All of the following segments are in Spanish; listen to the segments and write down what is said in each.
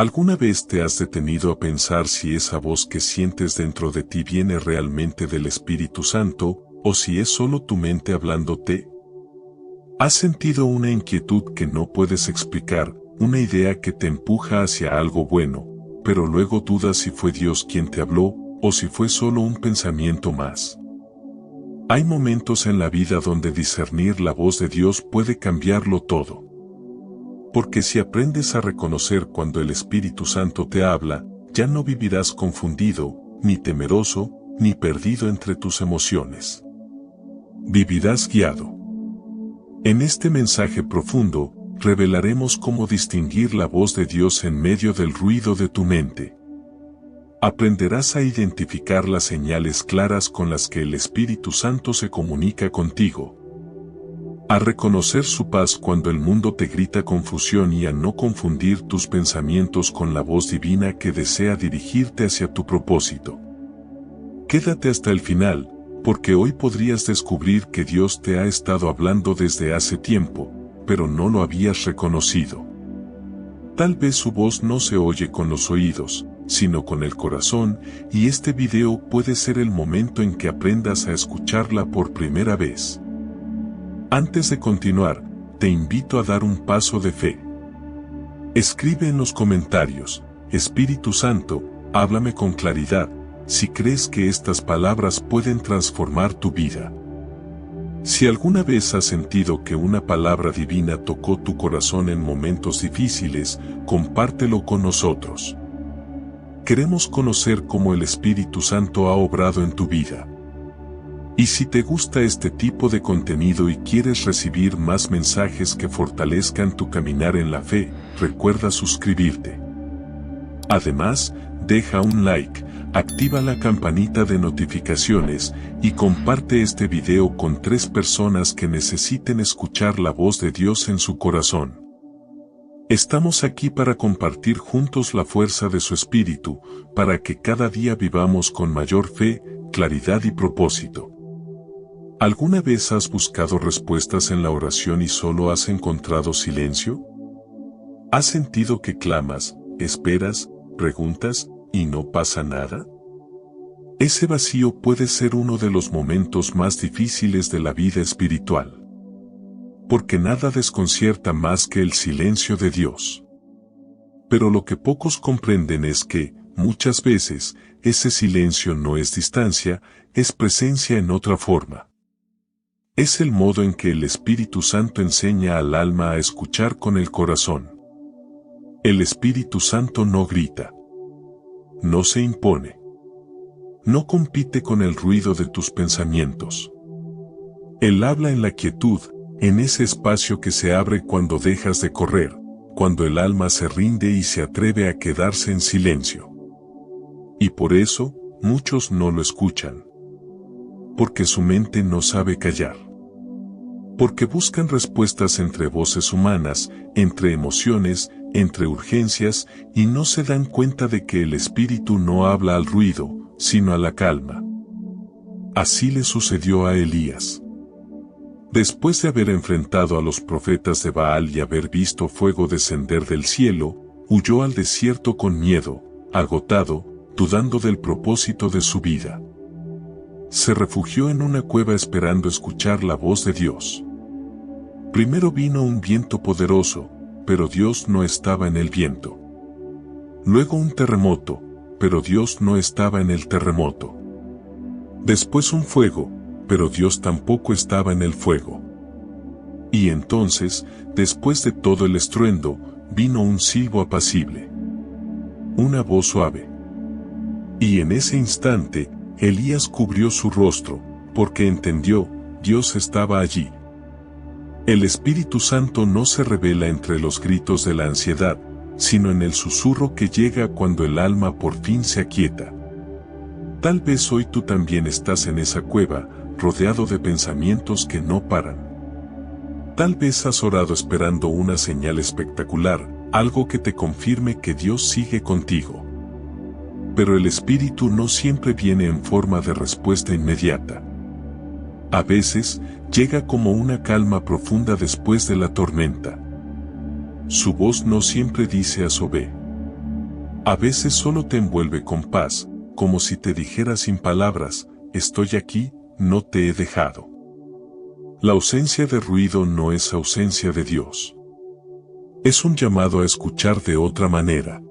¿Alguna vez te has detenido a pensar si esa voz que sientes dentro de ti viene realmente del Espíritu Santo, o si es solo tu mente hablándote? ¿Has sentido una inquietud que no puedes explicar, una idea que te empuja hacia algo bueno, pero luego dudas si fue Dios quien te habló, o si fue solo un pensamiento más? Hay momentos en la vida donde discernir la voz de Dios puede cambiarlo todo. Porque si aprendes a reconocer cuando el Espíritu Santo te habla, ya no vivirás confundido, ni temeroso, ni perdido entre tus emociones. Vivirás guiado. En este mensaje profundo, revelaremos cómo distinguir la voz de Dios en medio del ruido de tu mente. Aprenderás a identificar las señales claras con las que el Espíritu Santo se comunica contigo. A reconocer su paz cuando el mundo te grita confusión y a no confundir tus pensamientos con la voz divina que desea dirigirte hacia tu propósito. Quédate hasta el final, porque hoy podrías descubrir que Dios te ha estado hablando desde hace tiempo, pero no lo habías reconocido. Tal vez su voz no se oye con los oídos, sino con el corazón, y este video puede ser el momento en que aprendas a escucharla por primera vez. Antes de continuar, te invito a dar un paso de fe. Escribe en los comentarios, Espíritu Santo, háblame con claridad, si crees que estas palabras pueden transformar tu vida. Si alguna vez has sentido que una palabra divina tocó tu corazón en momentos difíciles, compártelo con nosotros. Queremos conocer cómo el Espíritu Santo ha obrado en tu vida. Y si te gusta este tipo de contenido y quieres recibir más mensajes que fortalezcan tu caminar en la fe, recuerda suscribirte. Además, deja un like, activa la campanita de notificaciones y comparte este video con 3 personas que necesiten escuchar la voz de Dios en su corazón. Estamos aquí para compartir juntos la fuerza de su Espíritu, para que cada día vivamos con mayor fe, claridad y propósito. ¿Alguna vez has buscado respuestas en la oración y solo has encontrado silencio? ¿Has sentido que clamas, esperas, preguntas, y no pasa nada? Ese vacío puede ser uno de los momentos más difíciles de la vida espiritual. Porque nada desconcierta más que el silencio de Dios. Pero lo que pocos comprenden es que, muchas veces, ese silencio no es distancia, es presencia en otra forma. Es el modo en que el Espíritu Santo enseña al alma a escuchar con el corazón. El Espíritu Santo no grita. No se impone. No compite con el ruido de tus pensamientos. Él habla en la quietud, en ese espacio que se abre cuando dejas de correr, cuando el alma se rinde y se atreve a quedarse en silencio. Y por eso, muchos no lo escuchan. Porque su mente no sabe callar. Porque buscan respuestas entre voces humanas, entre emociones, entre urgencias, y no se dan cuenta de que el Espíritu no habla al ruido, sino a la calma. Así le sucedió a Elías. Después de haber enfrentado a los profetas de Baal y haber visto fuego descender del cielo, huyó al desierto con miedo, agotado, dudando del propósito de su vida. Se refugió en una cueva esperando escuchar la voz de Dios. Primero vino un viento poderoso, pero Dios no estaba en el viento. Luego un terremoto, pero Dios no estaba en el terremoto. Después un fuego, pero Dios tampoco estaba en el fuego. Y entonces, después de todo el estruendo, vino un silbo apacible. Una voz suave. Y en ese instante, Elías cubrió su rostro, porque entendió, Dios estaba allí. El Espíritu Santo no se revela entre los gritos de la ansiedad, sino en el susurro que llega cuando el alma por fin se aquieta. Tal vez hoy tú también estás en esa cueva, rodeado de pensamientos que no paran. Tal vez has orado esperando una señal espectacular, algo que te confirme que Dios sigue contigo. Pero el Espíritu no siempre viene en forma de respuesta inmediata. A veces, llega como una calma profunda después de la tormenta. Su voz no siempre dice a Sobé. A veces solo te envuelve con paz, como si te dijera sin palabras, estoy aquí, no te he dejado. La ausencia de ruido no es ausencia de Dios. Es un llamado a escuchar de otra manera.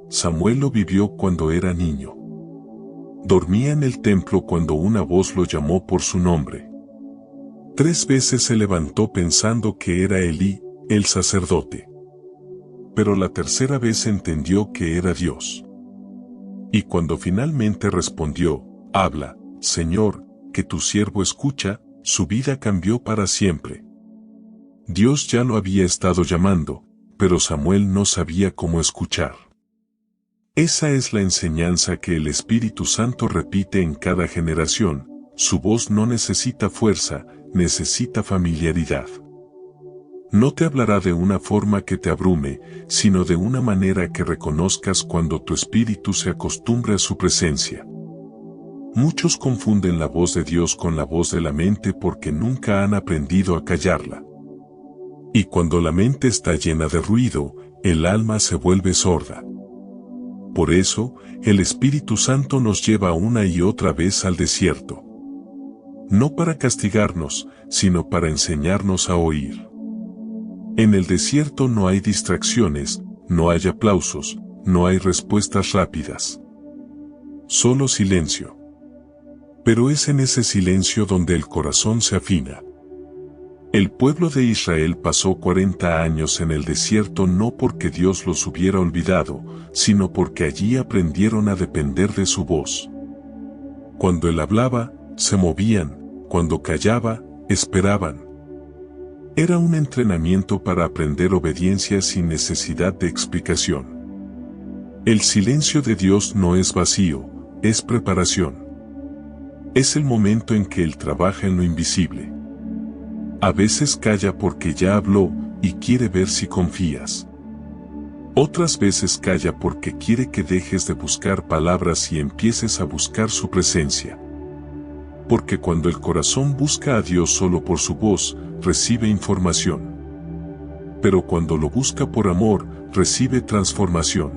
Samuel lo vivió cuando era niño. Dormía en el templo cuando una voz lo llamó por su nombre. 3 veces se levantó pensando que era Elí, el sacerdote. Pero la tercera vez entendió que era Dios. Y cuando finalmente respondió, habla, Señor, que tu siervo escucha, su vida cambió para siempre. Dios ya lo había estado llamando, pero Samuel no sabía cómo escuchar. Esa es la enseñanza que el Espíritu Santo repite en cada generación, su voz no necesita fuerza, necesita familiaridad. No te hablará de una forma que te abrume, sino de una manera que reconozcas cuando tu espíritu se acostumbre a su presencia. Muchos confunden la voz de Dios con la voz de la mente porque nunca han aprendido a callarla. Y cuando la mente está llena de ruido, el alma se vuelve sorda. Por eso, el Espíritu Santo nos lleva una y otra vez al desierto. No para castigarnos, sino para enseñarnos a oír. En el desierto no hay distracciones, no hay aplausos, no hay respuestas rápidas. Solo silencio. Pero es en ese silencio donde el corazón se afina. El pueblo de Israel pasó 40 años en el desierto no porque Dios los hubiera olvidado, sino porque allí aprendieron a depender de su voz. Cuando Él hablaba, se movían, cuando callaba, esperaban. Era un entrenamiento para aprender obediencia sin necesidad de explicación. El silencio de Dios no es vacío, es preparación. Es el momento en que Él trabaja en lo invisible. A veces calla porque ya habló y quiere ver si confías. Otras veces calla porque quiere que dejes de buscar palabras y empieces a buscar su presencia. Porque cuando el corazón busca a Dios solo por su voz, recibe información. Pero cuando lo busca por amor, recibe transformación.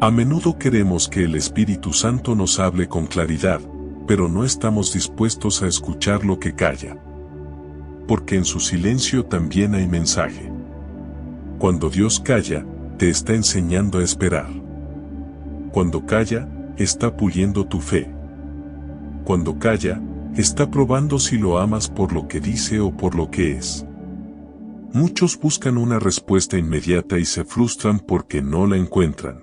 A menudo queremos que el Espíritu Santo nos hable con claridad, pero no estamos dispuestos a escuchar lo que calla. Porque en su silencio también hay mensaje. Cuando Dios calla, te está enseñando a esperar. Cuando calla, está puliendo tu fe. Cuando calla, está probando si lo amas por lo que dice o por lo que es. Muchos buscan una respuesta inmediata y se frustran porque no la encuentran.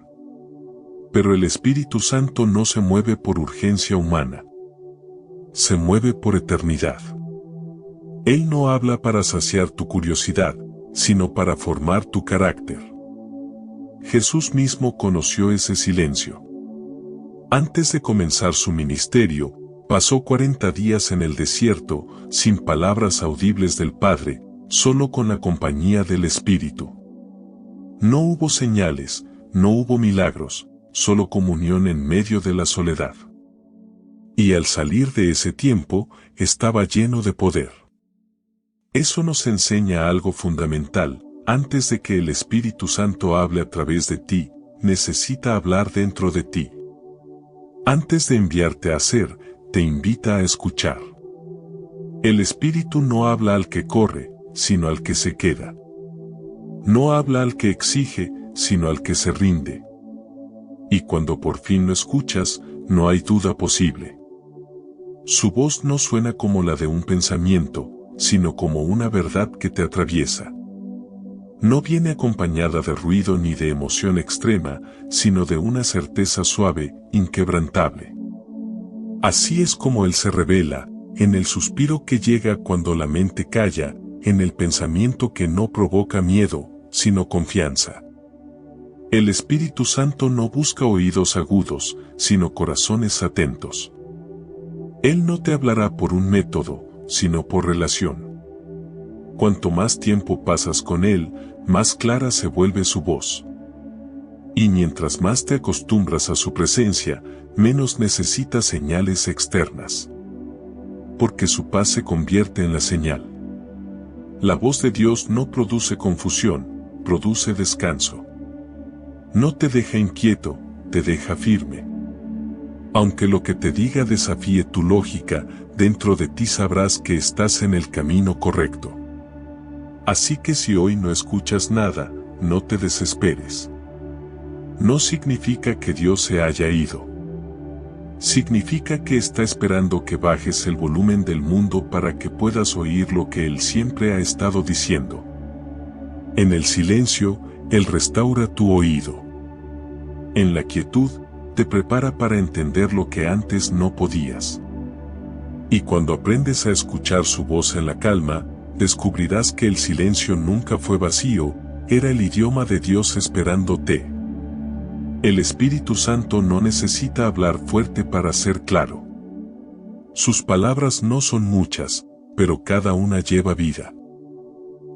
Pero el Espíritu Santo no se mueve por urgencia humana. Se mueve por eternidad. Él no habla para saciar tu curiosidad, sino para formar tu carácter. Jesús mismo conoció ese silencio. Antes de comenzar su ministerio, pasó 40 días en el desierto, sin palabras audibles del Padre, solo con la compañía del Espíritu. No hubo señales, no hubo milagros, solo comunión en medio de la soledad. Y al salir de ese tiempo, estaba lleno de poder. Eso nos enseña algo fundamental: antes de que el Espíritu Santo hable a través de ti, necesita hablar dentro de ti. Antes de enviarte a hacer, te invita a escuchar. El Espíritu no habla al que corre, sino al que se queda. No habla al que exige, sino al que se rinde. Y cuando por fin lo escuchas, no hay duda posible. Su voz no suena como la de un pensamiento, sino como una verdad que te atraviesa. No viene acompañada de ruido ni de emoción extrema, sino de una certeza suave, inquebrantable. Así es como Él se revela, en el suspiro que llega cuando la mente calla, en el pensamiento que no provoca miedo, sino confianza. El Espíritu Santo no busca oídos agudos, sino corazones atentos. Él no te hablará por un método, sino por relación. Cuanto más tiempo pasas con Él, más clara se vuelve su voz. Y mientras más te acostumbras a su presencia, menos necesitas señales externas. Porque su paz se convierte en la señal. La voz de Dios no produce confusión, produce descanso. No te deja inquieto, te deja firme. Aunque lo que te diga desafíe tu lógica, dentro de ti sabrás que estás en el camino correcto. Así que si hoy no escuchas nada, no te desesperes. No significa que Dios se haya ido. Significa que está esperando que bajes el volumen del mundo para que puedas oír lo que Él siempre ha estado diciendo. En el silencio, Él restaura tu oído. En la quietud, te prepara para entender lo que antes no podías. Y cuando aprendes a escuchar su voz en la calma, descubrirás que el silencio nunca fue vacío, era el idioma de Dios esperándote. El Espíritu Santo no necesita hablar fuerte para ser claro. Sus palabras no son muchas, pero cada una lleva vida.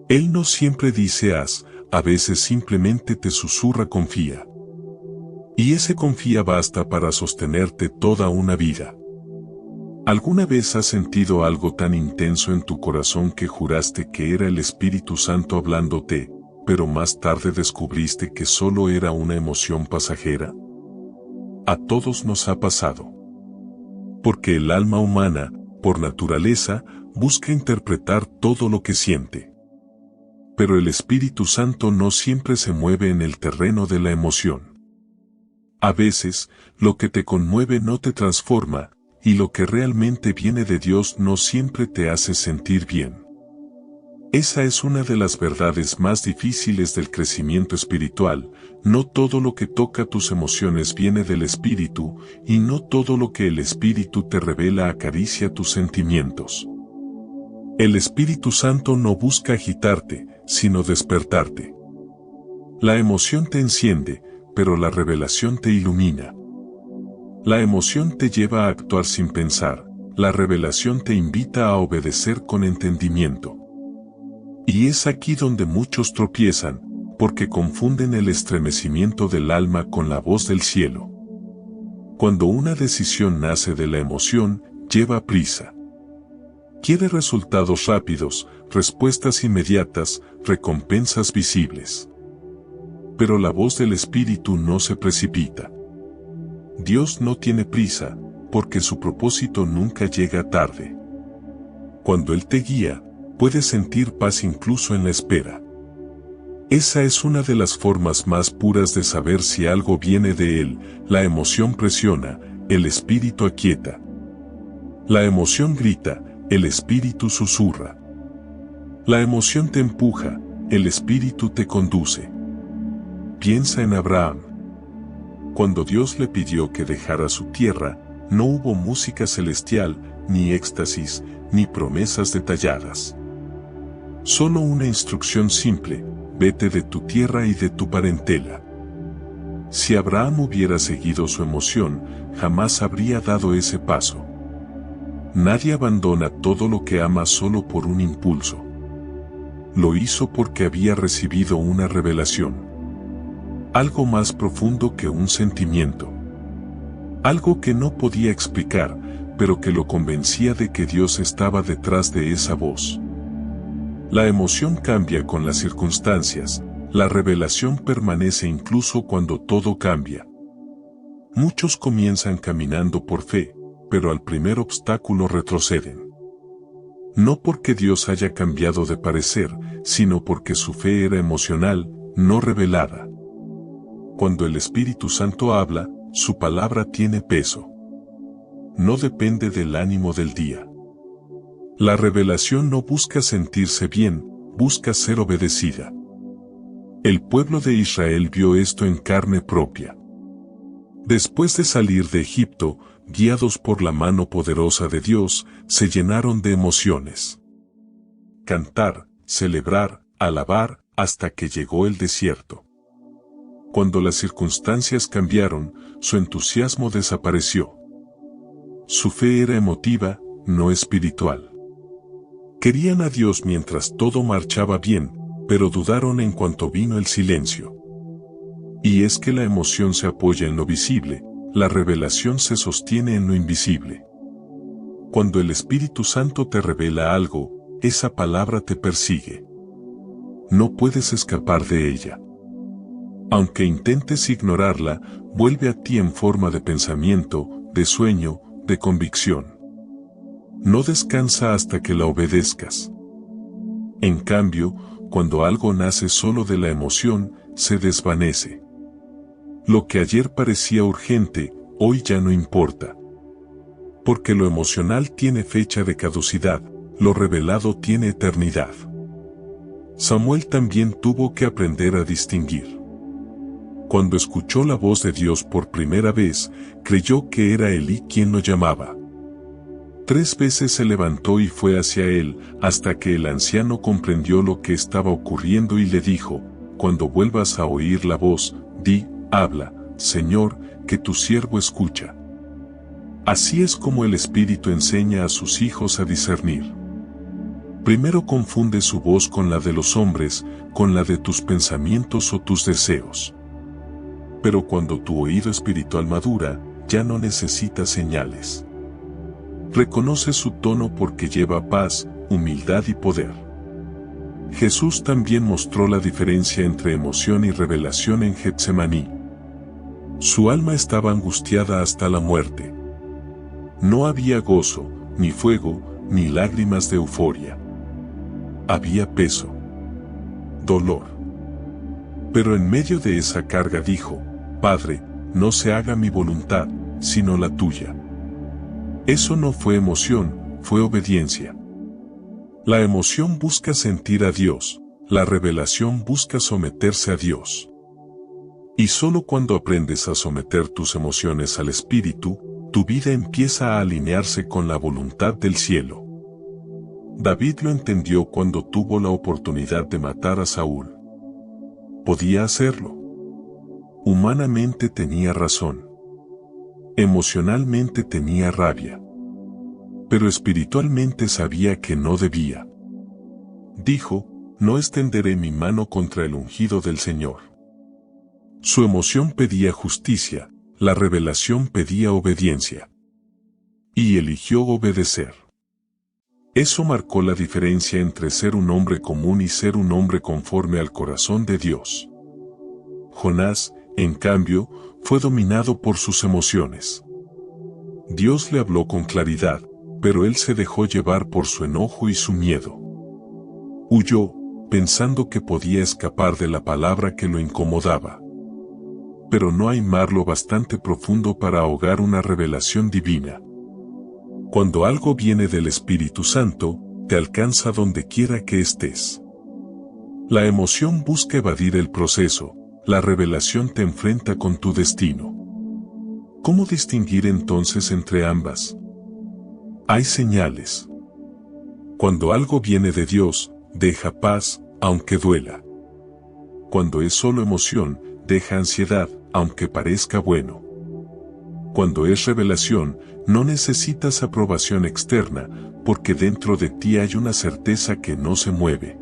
Él no siempre dice haz, a veces simplemente te susurra confía. Y ese confía basta para sostenerte toda una vida. ¿Alguna vez has sentido algo tan intenso en tu corazón que juraste que era el Espíritu Santo hablándote, pero más tarde descubriste que solo era una emoción pasajera? A todos nos ha pasado. Porque el alma humana, por naturaleza, busca interpretar todo lo que siente. Pero el Espíritu Santo no siempre se mueve en el terreno de la emoción. A veces, lo que te conmueve no te transforma, y lo que realmente viene de Dios no siempre te hace sentir bien. Esa es una de las verdades más difíciles del crecimiento espiritual. No todo lo que toca tus emociones viene del Espíritu, y no todo lo que el Espíritu te revela acaricia tus sentimientos. El Espíritu Santo no busca agitarte, sino despertarte. La emoción te enciende, pero la revelación te ilumina. La emoción te lleva a actuar sin pensar, la revelación te invita a obedecer con entendimiento. Y es aquí donde muchos tropiezan, porque confunden el estremecimiento del alma con la voz del cielo. Cuando una decisión nace de la emoción, lleva prisa. Quiere resultados rápidos, respuestas inmediatas, recompensas visibles. Pero la voz del Espíritu no se precipita. Dios no tiene prisa, porque su propósito nunca llega tarde. Cuando Él te guía, puedes sentir paz incluso en la espera. Esa es una de las formas más puras de saber si algo viene de Él. La emoción presiona, el Espíritu aquieta. La emoción grita, el Espíritu susurra. La emoción te empuja, el Espíritu te conduce. Piensa en Abraham. Cuando Dios le pidió que dejara su tierra, no hubo música celestial, ni éxtasis, ni promesas detalladas. Solo una instrucción simple: vete de tu tierra y de tu parentela. Si Abraham hubiera seguido su emoción, jamás habría dado ese paso. Nadie abandona todo lo que ama solo por un impulso. Lo hizo porque había recibido una revelación. Algo más profundo que un sentimiento. Algo que no podía explicar, pero que lo convencía de que Dios estaba detrás de esa voz. La emoción cambia con las circunstancias, la revelación permanece incluso cuando todo cambia. Muchos comienzan caminando por fe, pero al primer obstáculo retroceden. No porque Dios haya cambiado de parecer, sino porque su fe era emocional, no revelada. Cuando el Espíritu Santo habla, su palabra tiene peso. No depende del ánimo del día. La revelación no busca sentirse bien, busca ser obedecida. El pueblo de Israel vio esto en carne propia. Después de salir de Egipto, guiados por la mano poderosa de Dios, se llenaron de emociones. Cantar, celebrar, alabar, hasta que llegó el desierto. Cuando las circunstancias cambiaron, su entusiasmo desapareció. Su fe era emotiva, no espiritual. Querían a Dios mientras todo marchaba bien, pero dudaron en cuanto vino el silencio. Y es que la emoción se apoya en lo visible, la revelación se sostiene en lo invisible. Cuando el Espíritu Santo te revela algo, esa palabra te persigue. No puedes escapar de ella. Aunque intentes ignorarla, vuelve a ti en forma de pensamiento, de sueño, de convicción. No descansa hasta que la obedezcas. En cambio, cuando algo nace solo de la emoción, se desvanece. Lo que ayer parecía urgente, hoy ya no importa. Porque lo emocional tiene fecha de caducidad, lo revelado tiene eternidad. Samuel también tuvo que aprender a distinguir. Cuando escuchó la voz de Dios por primera vez, creyó que era Elí quien lo llamaba. 3 veces se levantó y fue hacia él, hasta que el anciano comprendió lo que estaba ocurriendo y le dijo: cuando vuelvas a oír la voz, di: habla, Señor, que tu siervo escucha. Así es como el Espíritu enseña a sus hijos a discernir. Primero confunde su voz con la de los hombres, con la de tus pensamientos o tus deseos. Pero cuando tu oído espiritual madura, ya no necesita señales. Reconoce su tono porque lleva paz, humildad y poder. Jesús también mostró la diferencia entre emoción y revelación en Getsemaní. Su alma estaba angustiada hasta la muerte. No había gozo, ni fuego, ni lágrimas de euforia. Había peso, dolor. Pero en medio de esa carga dijo: Padre, no se haga mi voluntad, sino la tuya. Eso no fue emoción, fue obediencia. La emoción busca sentir a Dios, la revelación busca someterse a Dios. Y solo cuando aprendes a someter tus emociones al Espíritu, tu vida empieza a alinearse con la voluntad del cielo. David lo entendió cuando tuvo la oportunidad de matar a Saúl. Podía hacerlo. Humanamente tenía razón. Emocionalmente tenía rabia. Pero espiritualmente sabía que no debía. Dijo: no extenderé mi mano contra el ungido del Señor. Su emoción pedía justicia, la revelación pedía obediencia. Y eligió obedecer. Eso marcó la diferencia entre ser un hombre común y ser un hombre conforme al corazón de Dios. Jonás, en cambio, fue dominado por sus emociones. Dios le habló con claridad, pero él se dejó llevar por su enojo y su miedo. Huyó, pensando que podía escapar de la palabra que lo incomodaba. Pero no hay mar lo bastante profundo para ahogar una revelación divina. Cuando algo viene del Espíritu Santo, te alcanza donde quiera que estés. La emoción busca evadir el proceso, la revelación te enfrenta con tu destino. ¿Cómo distinguir entonces entre ambas? Hay señales. Cuando algo viene de Dios, deja paz, aunque duela. Cuando es solo emoción, deja ansiedad, aunque parezca bueno. Cuando es revelación, no necesitas aprobación externa, porque dentro de ti hay una certeza que no se mueve.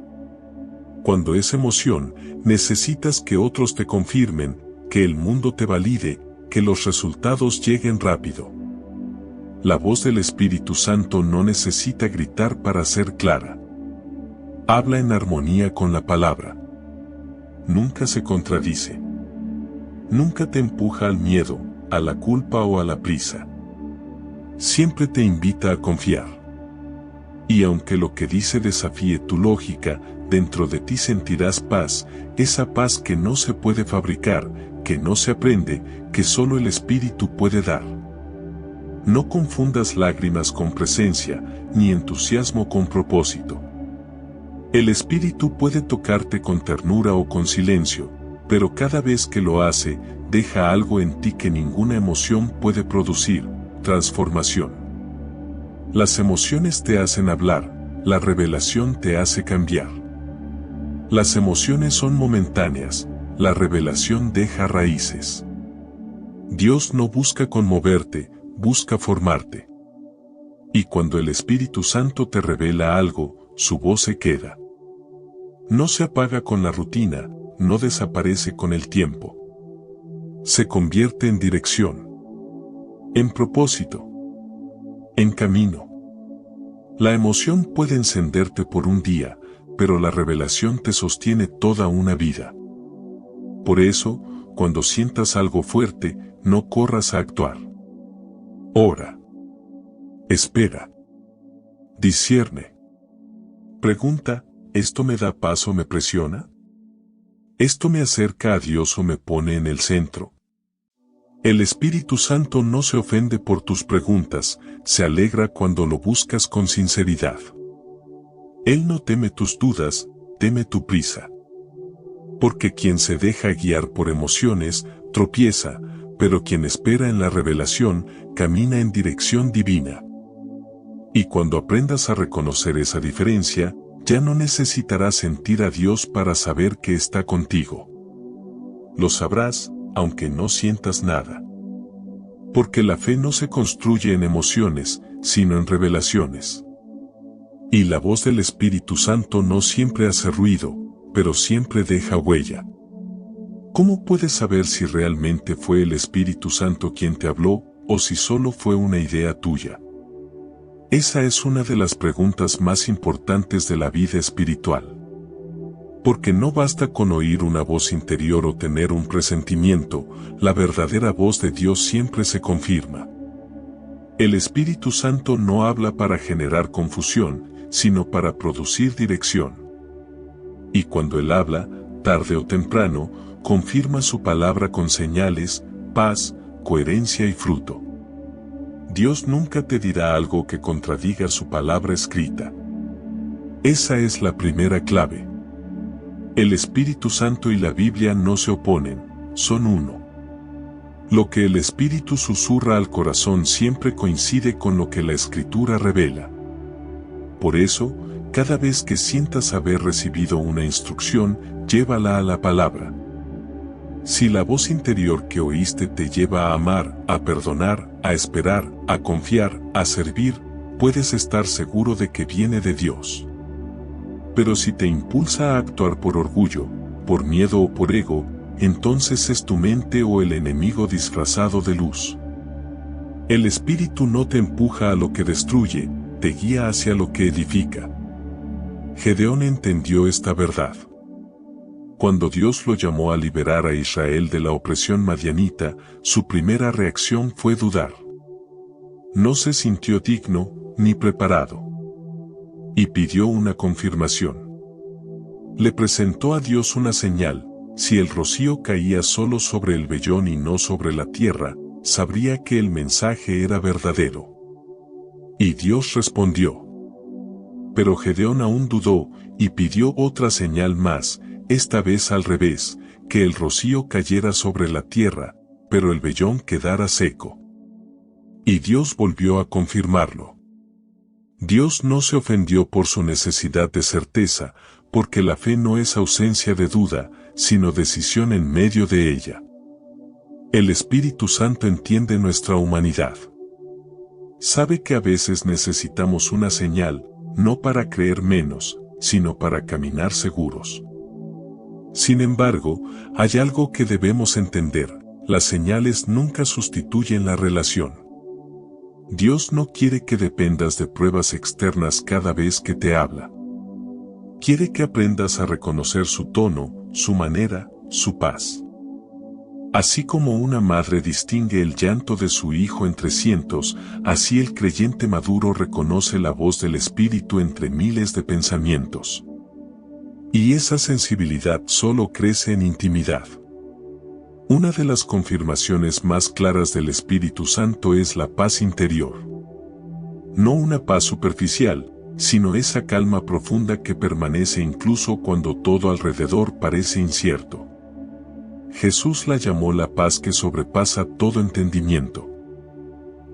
Cuando es emoción, necesitas que otros te confirmen, que el mundo te valide, que los resultados lleguen rápido. La voz del Espíritu Santo no necesita gritar para ser clara. Habla en armonía con la palabra. Nunca se contradice. Nunca te empuja al miedo, a la culpa o a la prisa. Siempre te invita a confiar. Y aunque lo que dice desafíe tu lógica, dentro de ti sentirás paz, esa paz que no se puede fabricar, que no se aprende, que solo el Espíritu puede dar. No confundas lágrimas con presencia, ni entusiasmo con propósito. El Espíritu puede tocarte con ternura o con silencio, pero cada vez que lo hace, deja algo en ti que ninguna emoción puede producir: transformación. Las emociones te hacen hablar, la revelación te hace cambiar. Las emociones son momentáneas, la revelación deja raíces. Dios no busca conmoverte, busca formarte. Y cuando el Espíritu Santo te revela algo, su voz se queda. No se apaga con la rutina, no desaparece con el tiempo. Se convierte en dirección, en propósito, en camino. La emoción puede encenderte por un día, pero la revelación te sostiene toda una vida. Por eso, cuando sientas algo fuerte, no corras a actuar. Ora. Espera. Discierne. Pregunta, ¿esto me da paz o me presiona? ¿Esto me acerca a Dios o me pone en el centro? El Espíritu Santo no se ofende por tus preguntas, se alegra cuando lo buscas con sinceridad. Él no teme tus dudas, teme tu prisa. Porque quien se deja guiar por emociones, tropieza, pero quien espera en la revelación, camina en dirección divina. Y cuando aprendas a reconocer esa diferencia, ya no necesitarás sentir a Dios para saber que está contigo. Lo sabrás, aunque no sientas nada. Porque la fe no se construye en emociones, sino en revelaciones. Y la voz del Espíritu Santo no siempre hace ruido, pero siempre deja huella. ¿Cómo puedes saber si realmente fue el Espíritu Santo quien te habló, o si solo fue una idea tuya? Esa es una de las preguntas más importantes de la vida espiritual. Porque no basta con oír una voz interior o tener un presentimiento, la verdadera voz de Dios siempre se confirma. El Espíritu Santo no habla para generar confusión, sino para producir dirección. Y cuando Él habla, tarde o temprano, confirma su palabra con señales, paz, coherencia y fruto. Dios nunca te dirá algo que contradiga su palabra escrita. Esa es la primera clave. El Espíritu Santo y la Biblia no se oponen, son uno. Lo que el Espíritu susurra al corazón siempre coincide con lo que la Escritura revela. Por eso, cada vez que sientas haber recibido una instrucción, llévala a la palabra. Si la voz interior que oíste te lleva a amar, a perdonar, a esperar, a confiar, a servir, puedes estar seguro de que viene de Dios. Pero si te impulsa a actuar por orgullo, por miedo o por ego, entonces es tu mente o el enemigo disfrazado de luz. El Espíritu no te empuja a lo que destruye, te guía hacia lo que edifica. Gedeón entendió esta verdad. Cuando Dios lo llamó a liberar a Israel de la opresión madianita, su primera reacción fue dudar. No se sintió digno, ni preparado. Y pidió una confirmación. Le presentó a Dios una señal: si el rocío caía solo sobre el vellón y no sobre la tierra, sabría que el mensaje era verdadero. Y Dios respondió. Pero Gedeón aún dudó, y pidió otra señal más, esta vez al revés, que el rocío cayera sobre la tierra, pero el vellón quedara seco. Y Dios volvió a confirmarlo. Dios no se ofendió por su necesidad de certeza, porque la fe no es ausencia de duda, sino decisión en medio de ella. El Espíritu Santo entiende nuestra humanidad. Sabe que a veces necesitamos una señal, no para creer menos, sino para caminar seguros. Sin embargo, hay algo que debemos entender: las señales nunca sustituyen la relación. Dios no quiere que dependas de pruebas externas cada vez que te habla. Quiere que aprendas a reconocer su tono, su manera, su paz. Así como una madre distingue el llanto de su hijo entre cientos, así el creyente maduro reconoce la voz del Espíritu entre miles de pensamientos. Y esa sensibilidad solo crece en intimidad. Una de las confirmaciones más claras del Espíritu Santo es la paz interior. No una paz superficial, sino esa calma profunda que permanece incluso cuando todo alrededor parece incierto. Jesús la llamó la paz que sobrepasa todo entendimiento.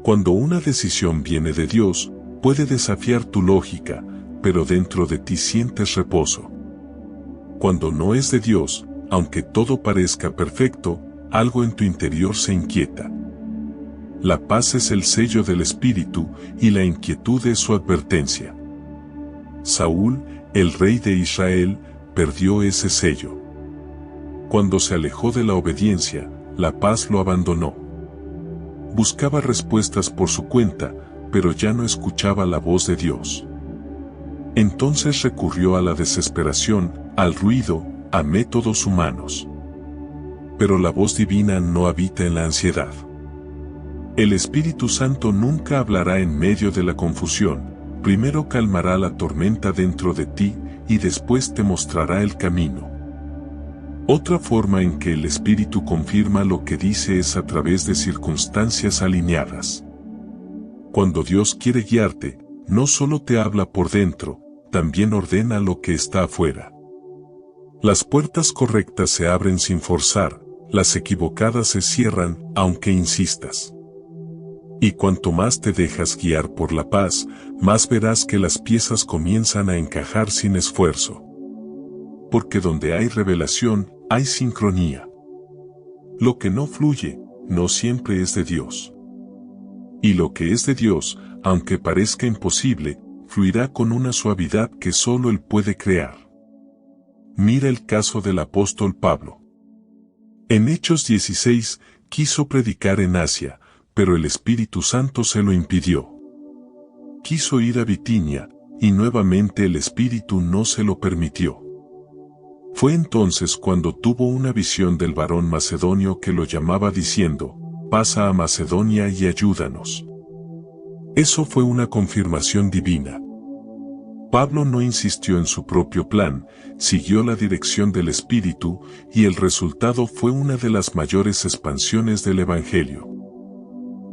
Cuando una decisión viene de Dios, puede desafiar tu lógica, pero dentro de ti sientes reposo. Cuando no es de Dios, aunque todo parezca perfecto, algo en tu interior se inquieta. La paz es el sello del Espíritu, y la inquietud es su advertencia. Saúl, el rey de Israel, perdió ese sello. Cuando se alejó de la obediencia, la paz lo abandonó. Buscaba respuestas por su cuenta, pero ya no escuchaba la voz de Dios. Entonces recurrió a la desesperación, al ruido, a métodos humanos. pero la voz divina no habita en la ansiedad. El Espíritu Santo nunca hablará en medio de la confusión, primero calmará la tormenta dentro de ti y después te mostrará el camino. Otra forma en que el Espíritu confirma lo que dice es a través de circunstancias alineadas. Cuando Dios quiere guiarte, no solo te habla por dentro, también ordena lo que está afuera. Las puertas correctas se abren sin forzar, las equivocadas se cierran, aunque insistas. Y cuanto más te dejas guiar por la paz, más verás que las piezas comienzan a encajar sin esfuerzo. Porque donde hay revelación, hay sincronía. Lo que no fluye, no siempre es de Dios. Y lo que es de Dios, aunque parezca imposible, fluirá con una suavidad que solo Él puede crear. Mira el caso del apóstol Pablo. En Hechos 16, quiso predicar en Asia, pero el Espíritu Santo se lo impidió. Quiso ir a Bitinia, y nuevamente el Espíritu no se lo permitió. Fue entonces cuando tuvo una visión del varón macedonio que lo llamaba diciendo, pasa a Macedonia y ayúdanos. Eso fue una confirmación divina. Pablo no insistió en su propio plan, siguió la dirección del Espíritu, y el resultado fue una de las mayores expansiones del Evangelio.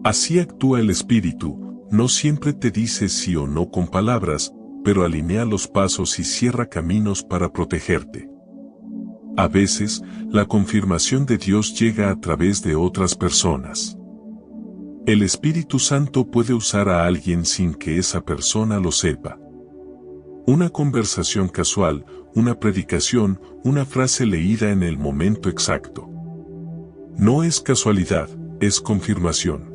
Así actúa el Espíritu, no siempre te dice sí o no con palabras, pero alinea los pasos y cierra caminos para protegerte. A veces, la confirmación de Dios llega a través de otras personas. El Espíritu Santo puede usar a alguien sin que esa persona lo sepa. Una conversación casual, una predicación, una frase leída en el momento exacto. No es casualidad, es confirmación.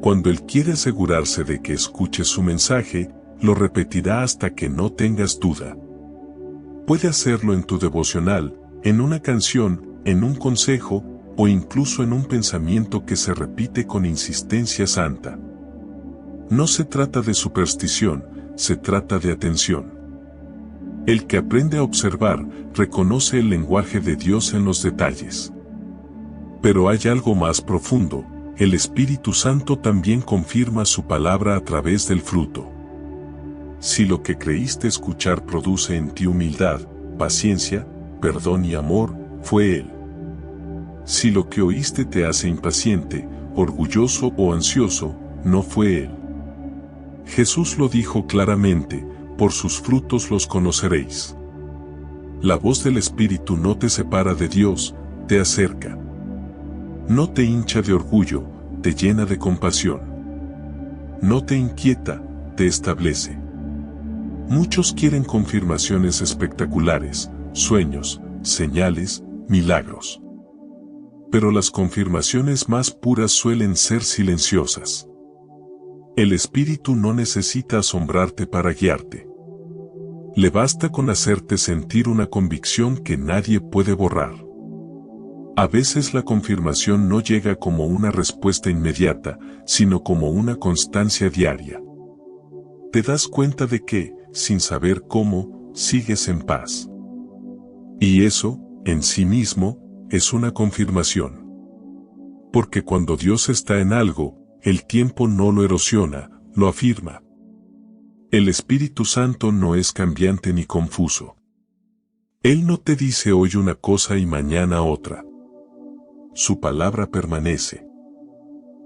Cuando Él quiere asegurarse de que escuches su mensaje, lo repetirá hasta que no tengas duda. Puede hacerlo en tu devocional, en una canción, en un consejo, o incluso en un pensamiento que se repite con insistencia santa. No se trata de superstición, se trata de atención. El que aprende a observar, reconoce el lenguaje de Dios en los detalles. Pero hay algo más profundo, el Espíritu Santo también confirma su palabra a través del fruto. Si lo que creíste escuchar produce en ti humildad, paciencia, perdón y amor, fue Él. Si lo que oíste te hace impaciente, orgulloso o ansioso, no fue Él. Jesús lo dijo claramente, por sus frutos los conoceréis. La voz del Espíritu no te separa de Dios, te acerca. No te hincha de orgullo, te llena de compasión. No te inquieta, te establece. Muchos quieren confirmaciones espectaculares, sueños, señales, milagros. Pero las confirmaciones más puras suelen ser silenciosas. El Espíritu no necesita asombrarte para guiarte. Le basta con hacerte sentir una convicción que nadie puede borrar. A veces la confirmación no llega como una respuesta inmediata, sino como una constancia diaria. Te das cuenta de que, sin saber cómo, sigues en paz. Y eso, en sí mismo, es una confirmación. Porque cuando Dios está en algo, el tiempo no lo erosiona, lo afirma. El Espíritu Santo no es cambiante ni confuso. Él no te dice hoy una cosa y mañana otra. Su palabra permanece.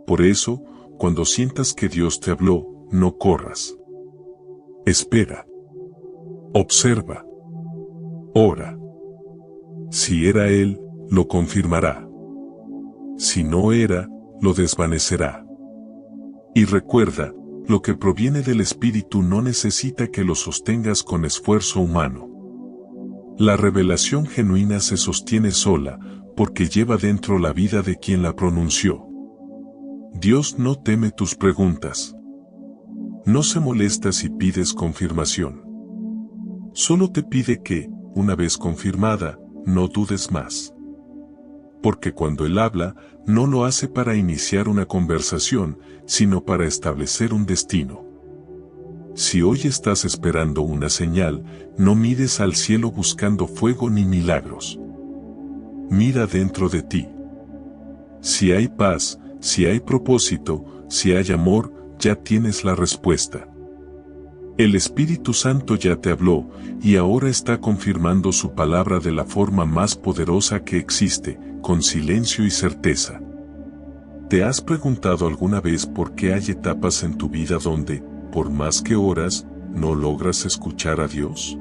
Por eso, cuando sientas que Dios te habló, no corras. Espera. Observa. Ora. Si era Él, lo confirmará. Si no era, lo desvanecerá. Y recuerda, lo que proviene del Espíritu no necesita que lo sostengas con esfuerzo humano. La revelación genuina se sostiene sola, porque lleva dentro la vida de quien la pronunció. Dios no teme tus preguntas. No se molesta si pides confirmación. Solo te pide que, una vez confirmada, no dudes más. Porque cuando Él habla, no lo hace para iniciar una conversación, sino para establecer un destino. Si hoy estás esperando una señal, no mires al cielo buscando fuego ni milagros. Mira dentro de ti. Si hay paz, si hay propósito, si hay amor, ya tienes la respuesta. El Espíritu Santo ya te habló, y ahora está confirmando su palabra de la forma más poderosa que existe, con silencio y certeza. ¿Te has preguntado alguna vez por qué hay etapas en tu vida donde, por más que oras, no logras escuchar a Dios?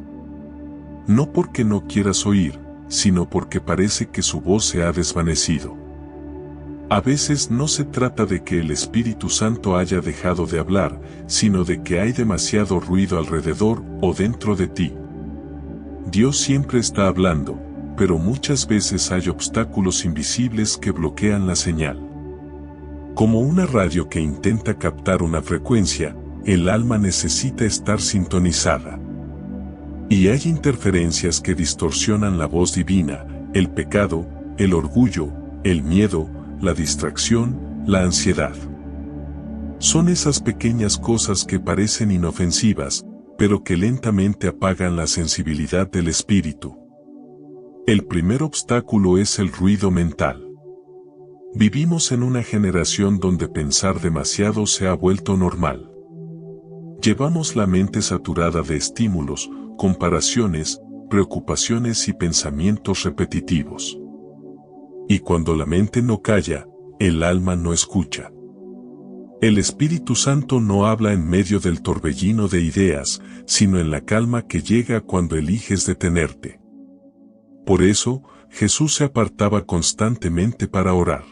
No porque no quieras oír, sino porque parece que su voz se ha desvanecido. A veces no se trata de que el Espíritu Santo haya dejado de hablar, sino de que hay demasiado ruido alrededor o dentro de ti. Dios siempre está hablando, pero muchas veces hay obstáculos invisibles que bloquean la señal. Como una radio que intenta captar una frecuencia, el alma necesita estar sintonizada. Y hay interferencias que distorsionan la voz divina, el pecado, el orgullo, el miedo, la distracción, la ansiedad. Son esas pequeñas cosas que parecen inofensivas, pero que lentamente apagan la sensibilidad del espíritu. El primer obstáculo es el ruido mental. Vivimos en una generación donde pensar demasiado se ha vuelto normal. Llevamos la mente saturada de estímulos, comparaciones, preocupaciones y pensamientos repetitivos. Y cuando la mente no calla, el alma no escucha. El Espíritu Santo no habla en medio del torbellino de ideas, sino en la calma que llega cuando eliges detenerte. Por eso, Jesús se apartaba constantemente para orar.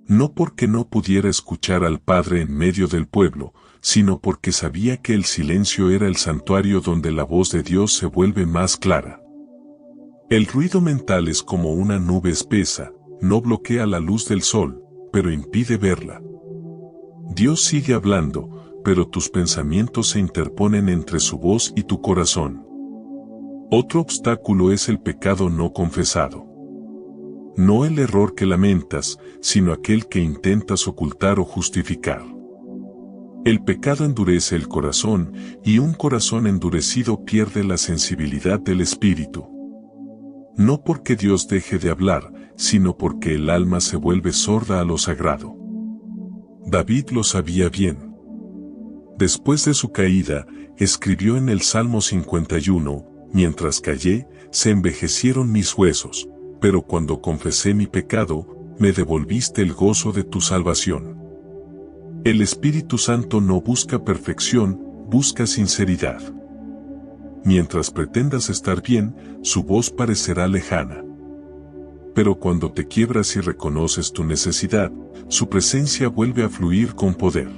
No porque no pudiera escuchar al Padre en medio del pueblo, sino porque sabía que el silencio era el santuario donde la voz de Dios se vuelve más clara. El ruido mental es como una nube espesa, no bloquea la luz del sol, pero impide verla. Dios sigue hablando, pero tus pensamientos se interponen entre su voz y tu corazón. Otro obstáculo es el pecado no confesado. No el error que lamentas, sino aquel que intentas ocultar o justificar. El pecado endurece el corazón, y un corazón endurecido pierde la sensibilidad del espíritu. No porque Dios deje de hablar, sino porque el alma se vuelve sorda a lo sagrado. David lo sabía bien. Después de su caída, escribió en el Salmo 51, mientras callé, se envejecieron mis huesos, pero cuando confesé mi pecado, me devolviste el gozo de tu salvación. El Espíritu Santo no busca perfección, busca sinceridad. Mientras pretendas estar bien, su voz parecerá lejana. Pero cuando te quiebras y reconoces tu necesidad, su presencia vuelve a fluir con poder.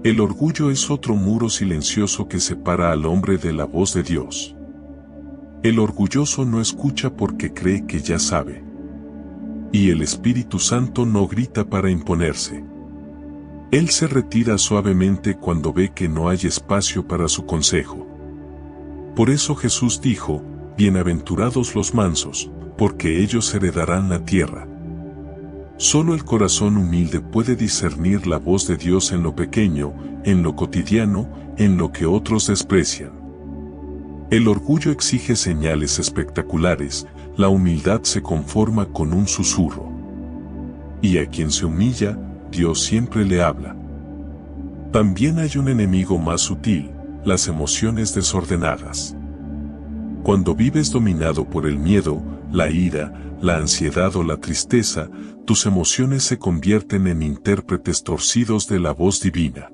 El orgullo es otro muro silencioso que separa al hombre de la voz de Dios. El orgulloso no escucha porque cree que ya sabe. Y el Espíritu Santo no grita para imponerse. Él se retira suavemente cuando ve que no hay espacio para su consejo. Por eso Jesús dijo, bienaventurados los mansos, porque ellos heredarán la tierra. Solo el corazón humilde puede discernir la voz de Dios en lo pequeño, en lo cotidiano, en lo que otros desprecian. El orgullo exige señales espectaculares, la humildad se conforma con un susurro. Y a quien se humilla, Dios siempre le habla. También hay un enemigo más sutil, las emociones desordenadas. Cuando vives dominado por el miedo, la ira, la ansiedad o la tristeza, tus emociones se convierten en intérpretes torcidos de la voz divina.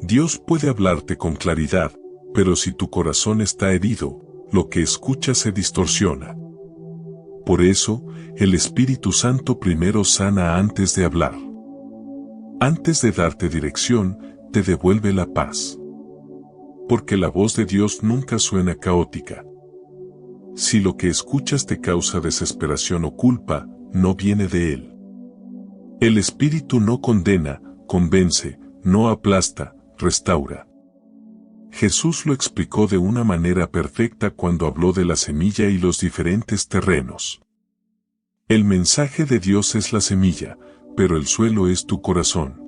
Dios puede hablarte con claridad, pero si tu corazón está herido, lo que escuchas se distorsiona. Por eso, el Espíritu Santo primero sana antes de hablar. Antes de darte dirección, te devuelve la paz. Porque la voz de Dios nunca suena caótica. Si lo que escuchas te causa desesperación o culpa, no viene de Él. El Espíritu no condena, convence, no aplasta, restaura. Jesús lo explicó de una manera perfecta cuando habló de la semilla y los diferentes terrenos. El mensaje de Dios es la semilla, pero el suelo es tu corazón.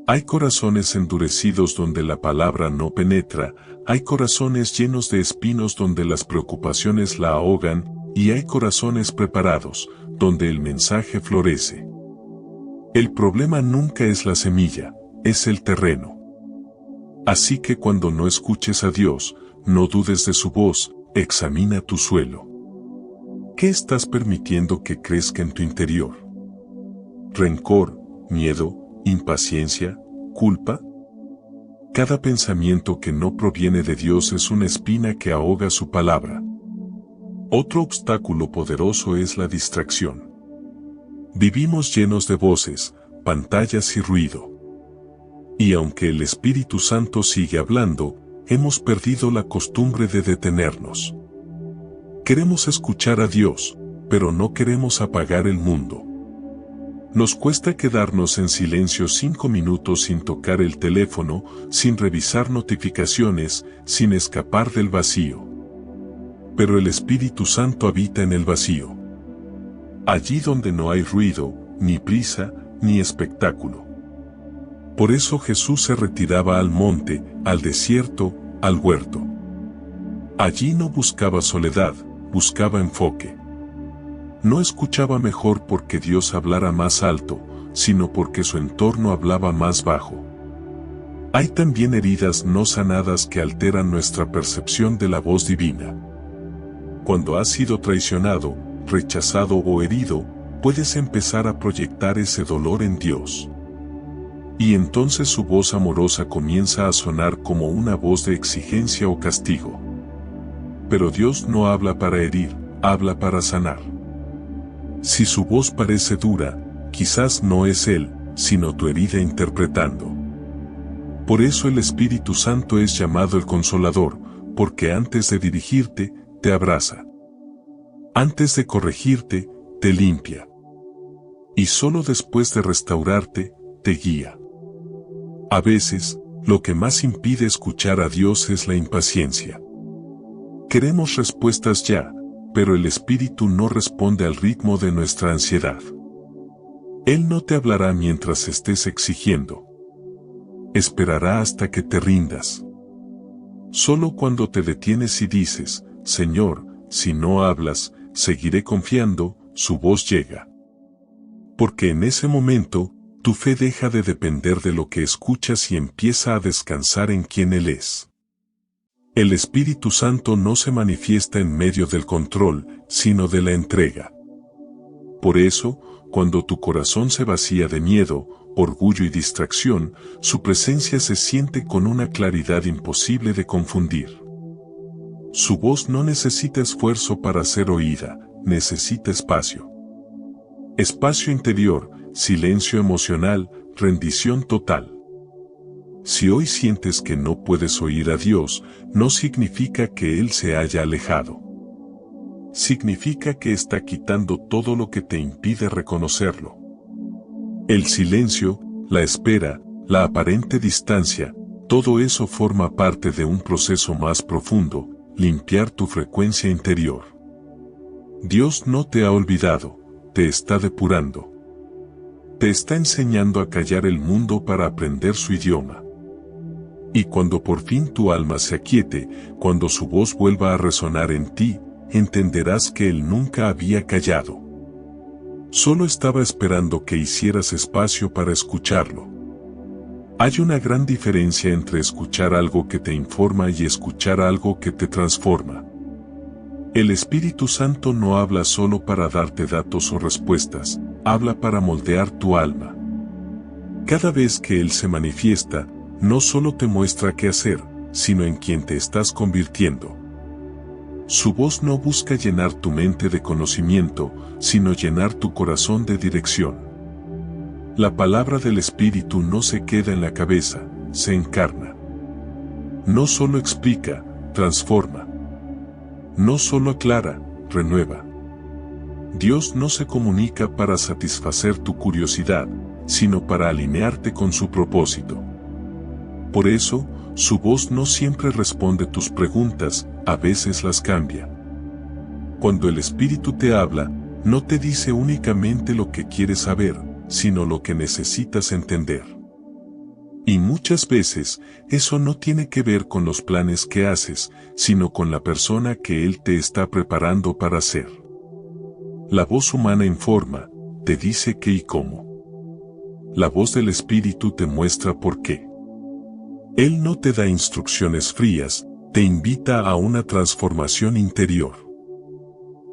Hay corazones endurecidos donde la palabra no penetra, hay corazones llenos de espinos donde las preocupaciones la ahogan, y hay corazones preparados, donde el mensaje florece. El problema nunca es la semilla, es el terreno. Así que cuando no escuches a Dios, no dudes de su voz, examina tu suelo. ¿Qué estás permitiendo que crezca en tu interior? ¿Rencor, miedo, impaciencia, culpa? Cada pensamiento que no proviene de Dios es una espina que ahoga su palabra. Otro obstáculo poderoso es la distracción. Vivimos llenos de voces, pantallas y ruido. Y aunque el Espíritu Santo sigue hablando, hemos perdido la costumbre de detenernos. Queremos escuchar a Dios, pero no queremos apagar el mundo. Nos cuesta quedarnos en silencio 5 minutos sin tocar el teléfono, sin revisar notificaciones, sin escapar del vacío. Pero el Espíritu Santo habita en el vacío. Allí donde no hay ruido, ni prisa, ni espectáculo. Por eso Jesús se retiraba al monte, al desierto, al huerto. Allí no buscaba soledad, buscaba enfoque. No escuchaba mejor porque Dios hablara más alto, sino porque su entorno hablaba más bajo. Hay también heridas no sanadas que alteran nuestra percepción de la voz divina. Cuando has sido traicionado, rechazado o herido, puedes empezar a proyectar ese dolor en Dios. Y entonces su voz amorosa comienza a sonar como una voz de exigencia o castigo. Pero Dios no habla para herir, habla para sanar. Si su voz parece dura, quizás no es Él, sino tu herida interpretando. Por eso el Espíritu Santo es llamado el Consolador, porque antes de dirigirte, te abraza. Antes de corregirte, te limpia. Y solo después de restaurarte, te guía. A veces, lo que más impide escuchar a Dios es la impaciencia. Queremos respuestas ya, pero el Espíritu no responde al ritmo de nuestra ansiedad. Él no te hablará mientras estés exigiendo. Esperará hasta que te rindas. Solo cuando te detienes y dices, Señor, si no hablas, seguiré confiando, su voz llega. Porque en ese momento, tu fe deja de depender de lo que escuchas y empieza a descansar en quien Él es. El Espíritu Santo no se manifiesta en medio del control, sino de la entrega. Por eso, cuando tu corazón se vacía de miedo, orgullo y distracción, su presencia se siente con una claridad imposible de confundir. Su voz no necesita esfuerzo para ser oída, necesita espacio. Espacio interior, silencio emocional, rendición total. Si hoy sientes que no puedes oír a Dios, no significa que Él se haya alejado. Significa que está quitando todo lo que te impide reconocerlo. El silencio, la espera, la aparente distancia, todo eso forma parte de un proceso más profundo, limpiar tu frecuencia interior. Dios no te ha olvidado, te está depurando. Te está enseñando a callar el mundo para aprender su idioma. Y cuando por fin tu alma se aquiete, cuando su voz vuelva a resonar en ti, entenderás que Él nunca había callado. Solo estaba esperando que hicieras espacio para escucharlo. Hay una gran diferencia entre escuchar algo que te informa y escuchar algo que te transforma. El Espíritu Santo no habla solo para darte datos o respuestas, habla para moldear tu alma. Cada vez que Él se manifiesta, no solo te muestra qué hacer, sino en quién te estás convirtiendo. Su voz no busca llenar tu mente de conocimiento, sino llenar tu corazón de dirección. La palabra del Espíritu no se queda en la cabeza, se encarna. No solo explica, transforma. No solo aclara, renueva. Dios no se comunica para satisfacer tu curiosidad, sino para alinearte con su propósito. Por eso, su voz no siempre responde tus preguntas, a veces las cambia. Cuando el Espíritu te habla, no te dice únicamente lo que quieres saber, sino lo que necesitas entender. Y muchas veces, eso no tiene que ver con los planes que haces, sino con la persona que Él te está preparando para ser. La voz humana informa, te dice qué y cómo. La voz del Espíritu te muestra por qué. Él no te da instrucciones frías, te invita a una transformación interior.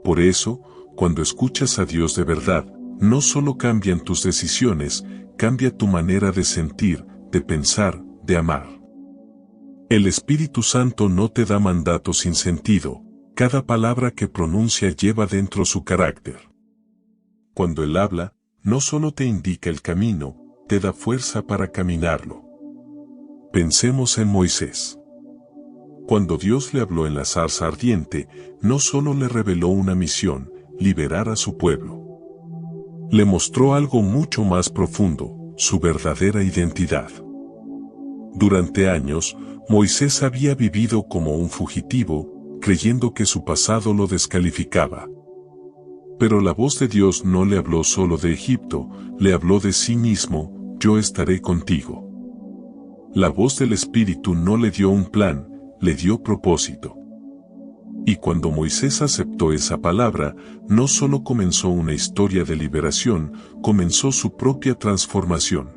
Por eso, cuando escuchas a Dios de verdad, no solo cambian tus decisiones, cambia tu manera de sentir, de pensar, de amar. El Espíritu Santo no te da mandatos sin sentido, cada palabra que pronuncia lleva dentro su carácter. Cuando Él habla, no solo te indica el camino, te da fuerza para caminarlo. Pensemos en Moisés. Cuando Dios le habló en la zarza ardiente, no solo le reveló una misión, liberar a su pueblo. Le mostró algo mucho más profundo, su verdadera identidad. Durante años, Moisés había vivido como un fugitivo, creyendo que su pasado lo descalificaba. Pero la voz de Dios no le habló solo de Egipto, le habló de sí mismo, yo estaré contigo. La voz del Espíritu no le dio un plan, le dio propósito. Y cuando Moisés aceptó esa palabra, no solo comenzó una historia de liberación, comenzó su propia transformación.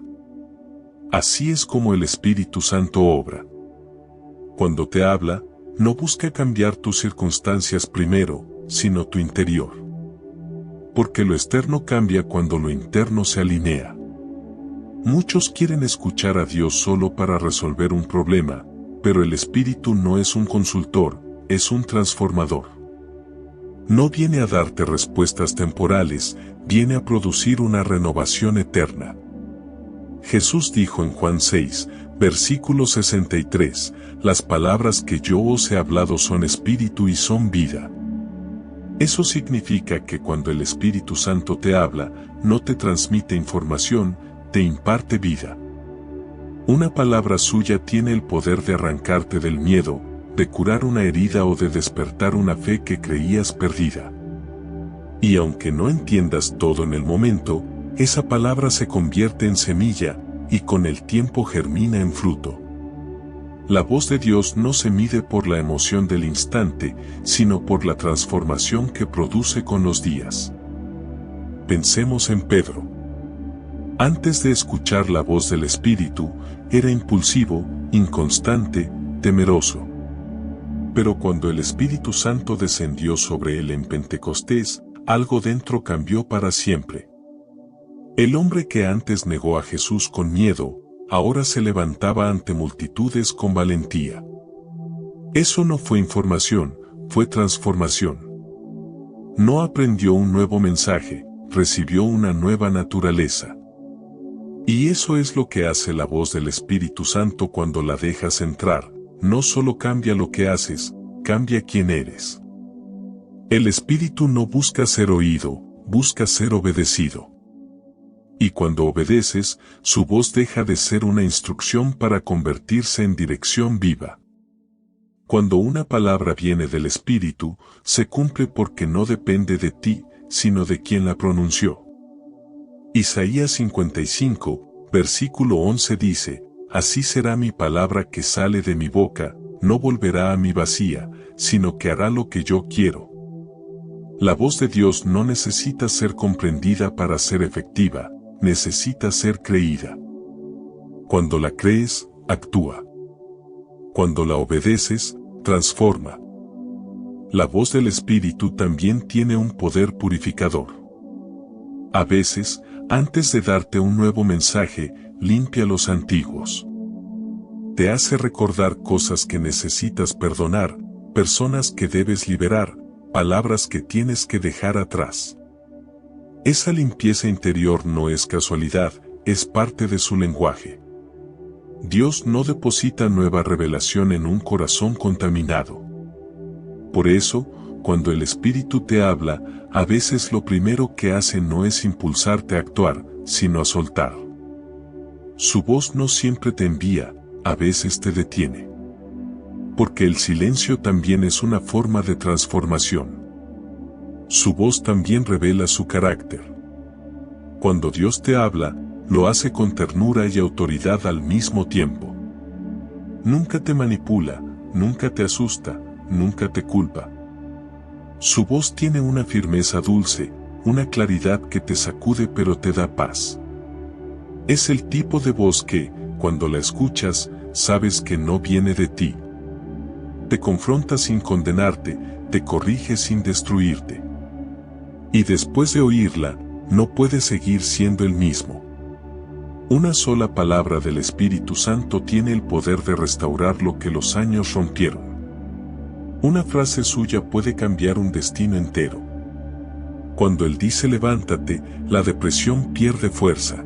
Así es como el Espíritu Santo obra. Cuando te habla, no busca cambiar tus circunstancias primero, sino tu interior. Porque lo externo cambia cuando lo interno se alinea. Muchos quieren escuchar a Dios solo para resolver un problema, pero el Espíritu no es un consultor, es un transformador. No viene a darte respuestas temporales, viene a producir una renovación eterna. Jesús dijo en Juan 6, versículo 63, las palabras que yo os he hablado son espíritu y son vida. Eso significa que cuando el Espíritu Santo te habla, no te transmite información, te imparte vida. Una palabra suya tiene el poder de arrancarte del miedo, de curar una herida o de despertar una fe que creías perdida. Y aunque no entiendas todo en el momento, esa palabra se convierte en semilla, y con el tiempo germina en fruto. La voz de Dios no se mide por la emoción del instante, sino por la transformación que produce con los días. Pensemos en Pedro. Antes de escuchar la voz del Espíritu, era impulsivo, inconstante, temeroso. Pero cuando el Espíritu Santo descendió sobre él en Pentecostés, algo dentro cambió para siempre. El hombre que antes negó a Jesús con miedo, ahora se levantaba ante multitudes con valentía. Eso no fue información, fue transformación. No aprendió un nuevo mensaje, recibió una nueva naturaleza. Y eso es lo que hace la voz del Espíritu Santo cuando la dejas entrar, no solo cambia lo que haces, cambia quién eres. El Espíritu no busca ser oído, busca ser obedecido. Y cuando obedeces, su voz deja de ser una instrucción para convertirse en dirección viva. Cuando una palabra viene del Espíritu, se cumple porque no depende de ti, sino de quien la pronunció. Isaías 55, versículo 11 dice, así será mi palabra que sale de mi boca, no volverá a mí vacía, sino que hará lo que yo quiero. La voz de Dios no necesita ser comprendida para ser efectiva, necesita ser creída. Cuando la crees, actúa. Cuando la obedeces, transforma. La voz del Espíritu también tiene un poder purificador. A veces, antes de darte un nuevo mensaje, limpia los antiguos. Te hace recordar cosas que necesitas perdonar, personas que debes liberar, palabras que tienes que dejar atrás. Esa limpieza interior no es casualidad, es parte de su lenguaje. Dios no deposita nueva revelación en un corazón contaminado. Por eso, cuando el Espíritu te habla, a veces lo primero que hace no es impulsarte a actuar, sino a soltar. Su voz no siempre te envía, a veces te detiene. Porque el silencio también es una forma de transformación. Su voz también revela su carácter. Cuando Dios te habla, lo hace con ternura y autoridad al mismo tiempo. Nunca te manipula, nunca te asusta, nunca te culpa. Su voz tiene una firmeza dulce, una claridad que te sacude pero te da paz. Es el tipo de voz que, cuando la escuchas, sabes que no viene de ti. Te confronta sin condenarte, te corrige sin destruirte. Y después de oírla, no puedes seguir siendo el mismo. Una sola palabra del Espíritu Santo tiene el poder de restaurar lo que los años rompieron. Una frase suya puede cambiar un destino entero. Cuando Él dice levántate, la depresión pierde fuerza.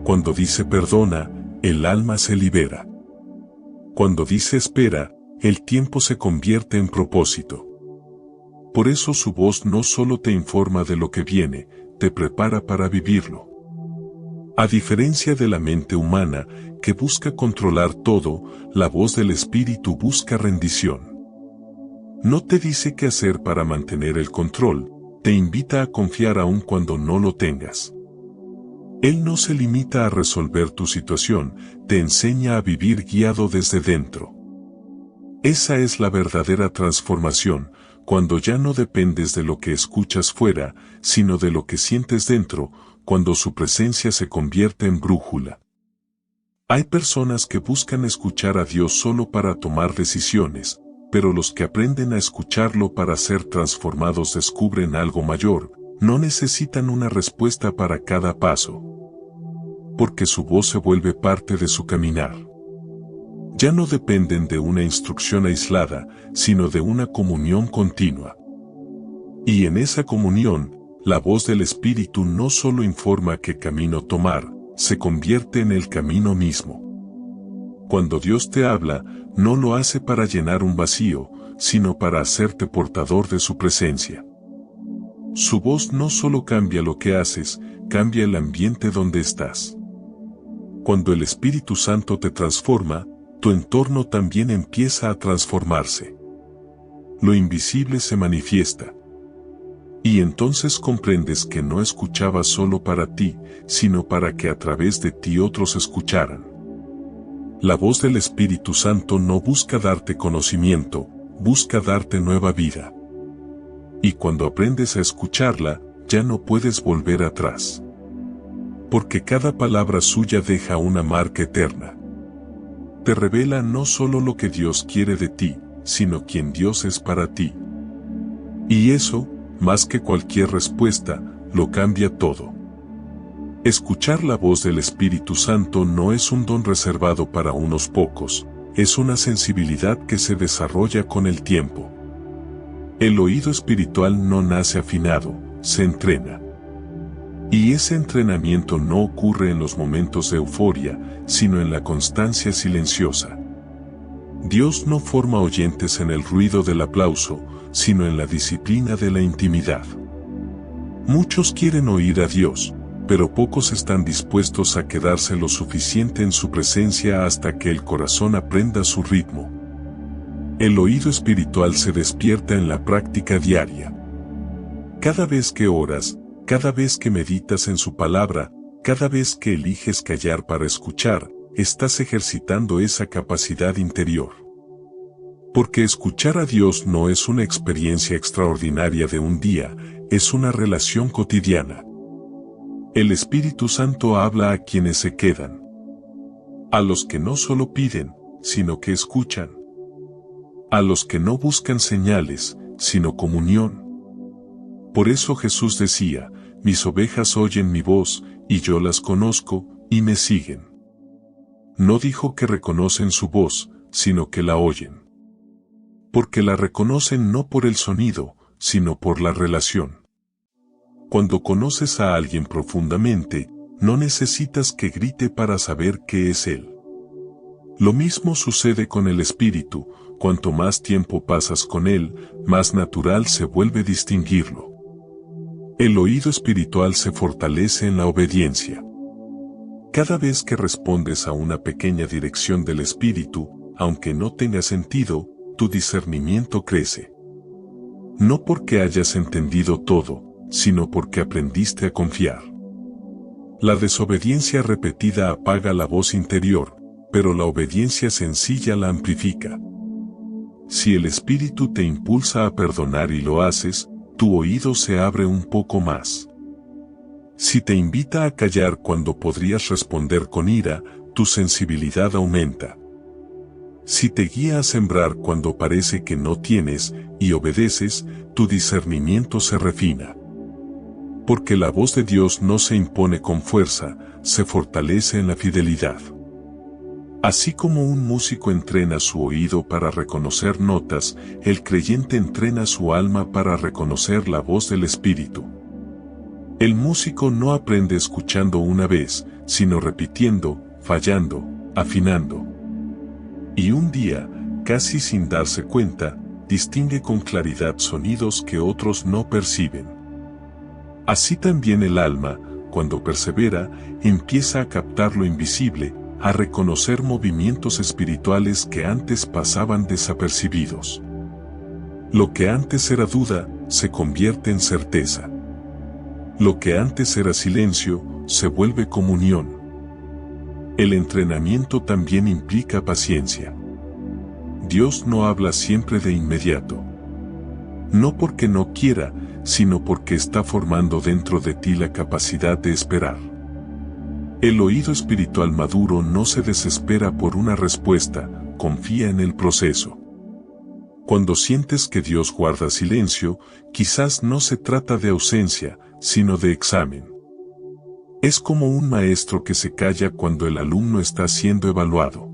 Cuando dice perdona, el alma se libera. Cuando dice espera, el tiempo se convierte en propósito. Por eso su voz no solo te informa de lo que viene, te prepara para vivirlo. A diferencia de la mente humana, que busca controlar todo, la voz del Espíritu busca rendición. No te dice qué hacer para mantener el control, te invita a confiar aun cuando no lo tengas. Él no se limita a resolver tu situación, te enseña a vivir guiado desde dentro. Esa es la verdadera transformación, cuando ya no dependes de lo que escuchas fuera, sino de lo que sientes dentro, cuando su presencia se convierte en brújula. Hay personas que buscan escuchar a Dios solo para tomar decisiones, pero los que aprenden a escucharlo para ser transformados descubren algo mayor, no necesitan una respuesta para cada paso. Porque su voz se vuelve parte de su caminar. Ya no dependen de una instrucción aislada, sino de una comunión continua. Y en esa comunión, la voz del Espíritu no solo informa qué camino tomar, se convierte en el camino mismo. Cuando Dios te habla, no lo hace para llenar un vacío, sino para hacerte portador de su presencia. Su voz no solo cambia lo que haces, cambia el ambiente donde estás. Cuando el Espíritu Santo te transforma, tu entorno también empieza a transformarse. Lo invisible se manifiesta. Y entonces comprendes que no escuchabas solo para ti, sino para que a través de ti otros escucharan. La voz del Espíritu Santo no busca darte conocimiento, busca darte nueva vida. Y cuando aprendes a escucharla, ya no puedes volver atrás. Porque cada palabra suya deja una marca eterna. Te revela no solo lo que Dios quiere de ti, sino quién Dios es para ti. Y eso, más que cualquier respuesta, lo cambia todo. Escuchar la voz del Espíritu Santo no es un don reservado para unos pocos, es una sensibilidad que se desarrolla con el tiempo. El oído espiritual no nace afinado, se entrena. Y ese entrenamiento no ocurre en los momentos de euforia, sino en la constancia silenciosa. Dios no forma oyentes en el ruido del aplauso, sino en la disciplina de la intimidad. Muchos quieren oír a Dios, pero pocos están dispuestos a quedarse lo suficiente en su presencia hasta que el corazón aprenda su ritmo. El oído espiritual se despierta en la práctica diaria. Cada vez que oras, cada vez que meditas en su palabra, cada vez que eliges callar para escuchar, estás ejercitando esa capacidad interior. Porque escuchar a Dios no es una experiencia extraordinaria de un día, es una relación cotidiana. El Espíritu Santo habla a quienes se quedan. A los que no solo piden, sino que escuchan. A los que no buscan señales, sino comunión. Por eso Jesús decía, mis ovejas oyen mi voz, y yo las conozco, y me siguen. No dijo que reconocen su voz, sino que la oyen. Porque la reconocen no por el sonido, sino por la relación. Cuando conoces a alguien profundamente, no necesitas que grite para saber qué es él. Lo mismo sucede con el Espíritu, cuanto más tiempo pasas con él, más natural se vuelve distinguirlo. El oído espiritual se fortalece en la obediencia. Cada vez que respondes a una pequeña dirección del Espíritu, aunque no tenga sentido, tu discernimiento crece. No porque hayas entendido todo, sino porque aprendiste a confiar. La desobediencia repetida apaga la voz interior, pero la obediencia sencilla la amplifica. Si el Espíritu te impulsa a perdonar y lo haces, tu oído se abre un poco más. Si te invita a callar cuando podrías responder con ira, tu sensibilidad aumenta. Si te guía a sembrar cuando parece que no tienes, y obedeces, tu discernimiento se refina. Porque la voz de Dios no se impone con fuerza, se fortalece en la fidelidad. Así como un músico entrena su oído para reconocer notas, el creyente entrena su alma para reconocer la voz del Espíritu. El músico no aprende escuchando una vez, sino repitiendo, fallando, afinando. Y un día, casi sin darse cuenta, distingue con claridad sonidos que otros no perciben. Así también el alma, cuando persevera, empieza a captar lo invisible, a reconocer movimientos espirituales que antes pasaban desapercibidos. Lo que antes era duda, se convierte en certeza. Lo que antes era silencio, se vuelve comunión. El entrenamiento también implica paciencia. Dios no habla siempre de inmediato. No porque no quiera, sino porque está formando dentro de ti la capacidad de esperar. El oído espiritual maduro no se desespera por una respuesta, confía en el proceso. Cuando sientes que Dios guarda silencio, quizás no se trata de ausencia, sino de examen. Es como un maestro que se calla cuando el alumno está siendo evaluado.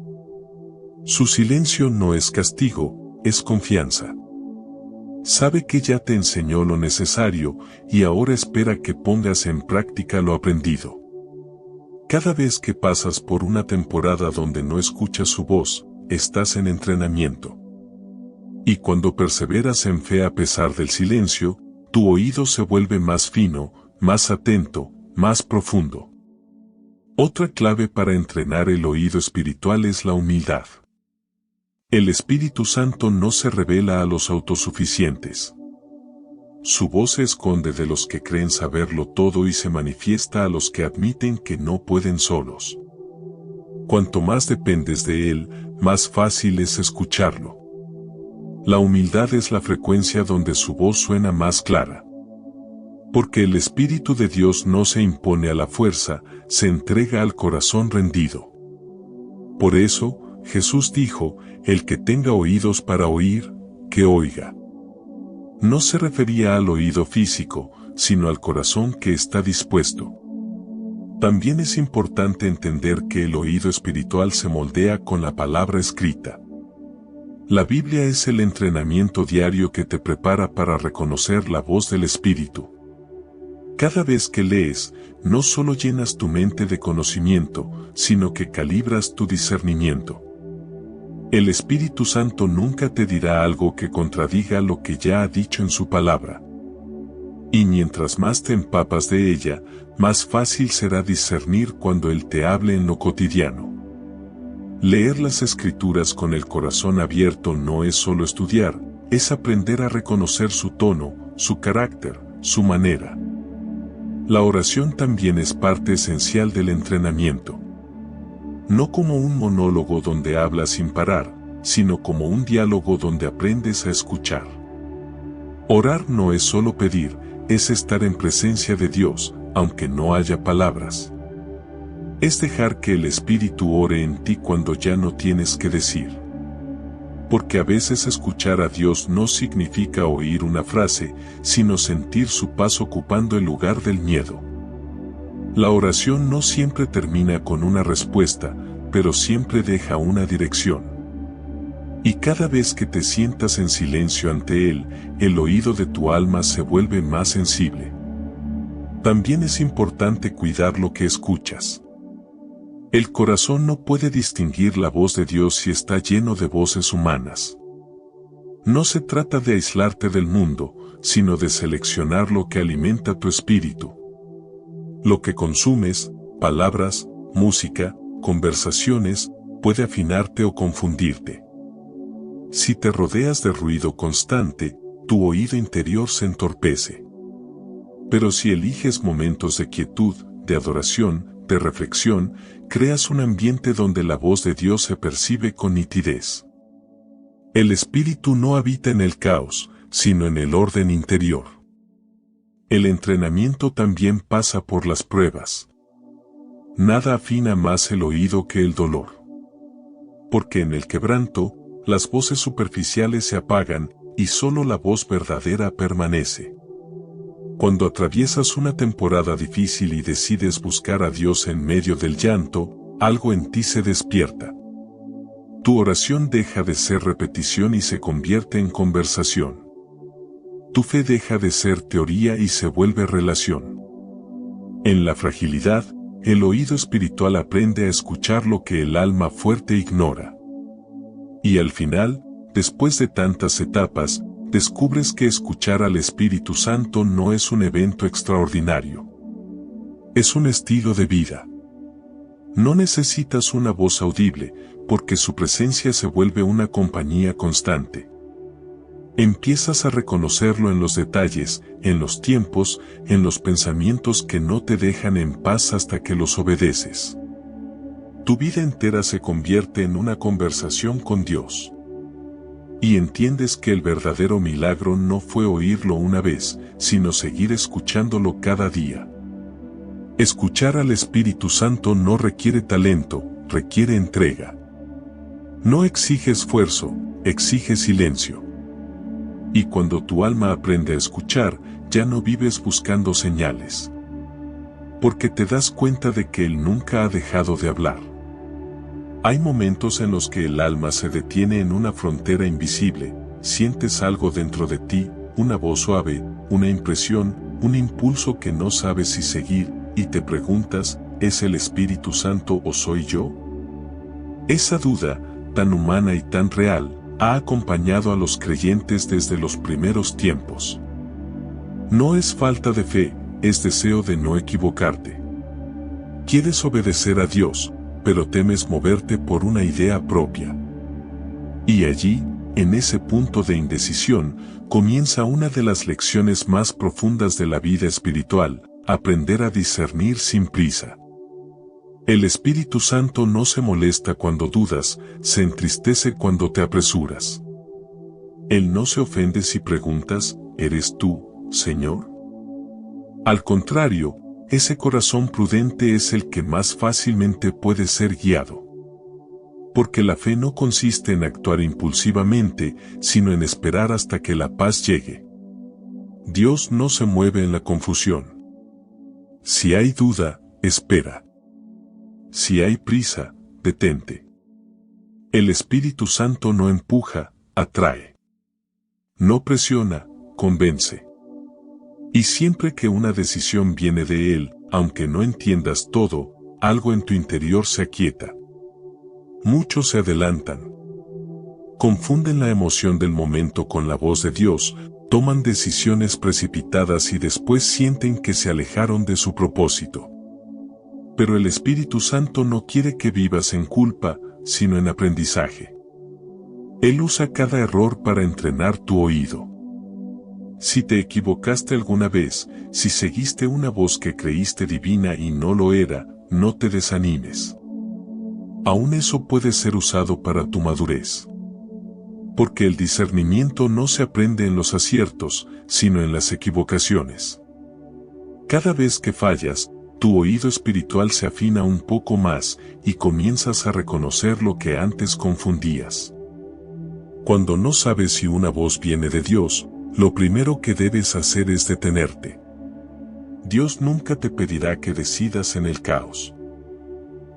Su silencio no es castigo, es confianza. Sabe que ya te enseñó lo necesario y ahora espera que pongas en práctica lo aprendido. Cada vez que pasas por una temporada donde no escuchas su voz, estás en entrenamiento. Y cuando perseveras en fe a pesar del silencio, tu oído se vuelve más fino, más atento, más profundo. Otra clave para entrenar el oído espiritual es la humildad. El Espíritu Santo no se revela a los autosuficientes. Su voz se esconde de los que creen saberlo todo y se manifiesta a los que admiten que no pueden solos. Cuanto más dependes de Él, más fácil es escucharlo. La humildad es la frecuencia donde su voz suena más clara. Porque el Espíritu de Dios no se impone a la fuerza, se entrega al corazón rendido. Por eso, Jesús dijo, el que tenga oídos para oír, que oiga. No se refería al oído físico, sino al corazón que está dispuesto. También es importante entender que el oído espiritual se moldea con la palabra escrita. La Biblia es el entrenamiento diario que te prepara para reconocer la voz del Espíritu. Cada vez que lees, no solo llenas tu mente de conocimiento, sino que calibras tu discernimiento. El Espíritu Santo nunca te dirá algo que contradiga lo que ya ha dicho en su palabra. Y mientras más te empapas de ella, más fácil será discernir cuando Él te hable en lo cotidiano. Leer las Escrituras con el corazón abierto no es solo estudiar, es aprender a reconocer su tono, su carácter, su manera. La oración también es parte esencial del entrenamiento. No como un monólogo donde hablas sin parar, sino como un diálogo donde aprendes a escuchar. Orar no es solo pedir, es estar en presencia de Dios, aunque no haya palabras. Es dejar que el Espíritu ore en ti cuando ya no tienes que decir. Porque a veces escuchar a Dios no significa oír una frase, sino sentir su paz ocupando el lugar del miedo. La oración no siempre termina con una respuesta, pero siempre deja una dirección. Y cada vez que te sientas en silencio ante Él, el oído de tu alma se vuelve más sensible. También es importante cuidar lo que escuchas. El corazón no puede distinguir la voz de Dios si está lleno de voces humanas. No se trata de aislarte del mundo, sino de seleccionar lo que alimenta tu espíritu. Lo que consumes, palabras, música, conversaciones, puede afinarte o confundirte. Si te rodeas de ruido constante, tu oído interior se entorpece. Pero si eliges momentos de quietud, de adoración, de reflexión, creas un ambiente donde la voz de Dios se percibe con nitidez. El Espíritu no habita en el caos, sino en el orden interior. El entrenamiento también pasa por las pruebas. Nada afina más el oído que el dolor. Porque en el quebranto, las voces superficiales se apagan y solo la voz verdadera permanece. Cuando atraviesas una temporada difícil y decides buscar a Dios en medio del llanto, algo en ti se despierta. Tu oración deja de ser repetición y se convierte en conversación. Tu fe deja de ser teoría y se vuelve relación. En la fragilidad, el oído espiritual aprende a escuchar lo que el alma fuerte ignora. Y al final, después de tantas etapas, descubres que escuchar al Espíritu Santo no es un evento extraordinario. Es un estilo de vida. No necesitas una voz audible, porque su presencia se vuelve una compañía constante. Empiezas a reconocerlo en los detalles, en los tiempos, en los pensamientos que no te dejan en paz hasta que los obedeces. Tu vida entera se convierte en una conversación con Dios. Y entiendes que el verdadero milagro no fue oírlo una vez, sino seguir escuchándolo cada día. Escuchar al Espíritu Santo no requiere talento, requiere entrega. No exige esfuerzo, exige silencio. Y cuando tu alma aprende a escuchar, ya no vives buscando señales. Porque te das cuenta de que Él nunca ha dejado de hablar. Hay momentos en los que el alma se detiene en una frontera invisible, sientes algo dentro de ti, una voz suave, una impresión, un impulso que no sabes si seguir, y te preguntas, ¿es el Espíritu Santo o soy yo? Esa duda, tan humana y tan real, ha acompañado a los creyentes desde los primeros tiempos. No es falta de fe, es deseo de no equivocarte. Quieres obedecer a Dios, pero temes moverte por una idea propia. Y allí, en ese punto de indecisión, comienza una de las lecciones más profundas de la vida espiritual, aprender a discernir sin prisa. El Espíritu Santo no se molesta cuando dudas, se entristece cuando te apresuras. Él no se ofende si preguntas, ¿eres tú, Señor? Al contrario, ese corazón prudente es el que más fácilmente puede ser guiado. Porque la fe no consiste en actuar impulsivamente, sino en esperar hasta que la paz llegue. Dios no se mueve en la confusión. Si hay duda, espera. Si hay prisa, detente. El Espíritu Santo no empuja, atrae. No presiona, convence. Y siempre que una decisión viene de Él, aunque no entiendas todo, algo en tu interior se aquieta. Muchos se adelantan. Confunden la emoción del momento con la voz de Dios, toman decisiones precipitadas y después sienten que se alejaron de su propósito. Pero el Espíritu Santo no quiere que vivas en culpa, sino en aprendizaje. Él usa cada error para entrenar tu oído. Si te equivocaste alguna vez, si seguiste una voz que creíste divina y no lo era, no te desanimes. Aún eso puede ser usado para tu madurez. Porque el discernimiento no se aprende en los aciertos, sino en las equivocaciones. Cada vez que fallas, tu oído espiritual se afina un poco más y comienzas a reconocer lo que antes confundías. Cuando no sabes si una voz viene de Dios, lo primero que debes hacer es detenerte. Dios nunca te pedirá que decidas en el caos.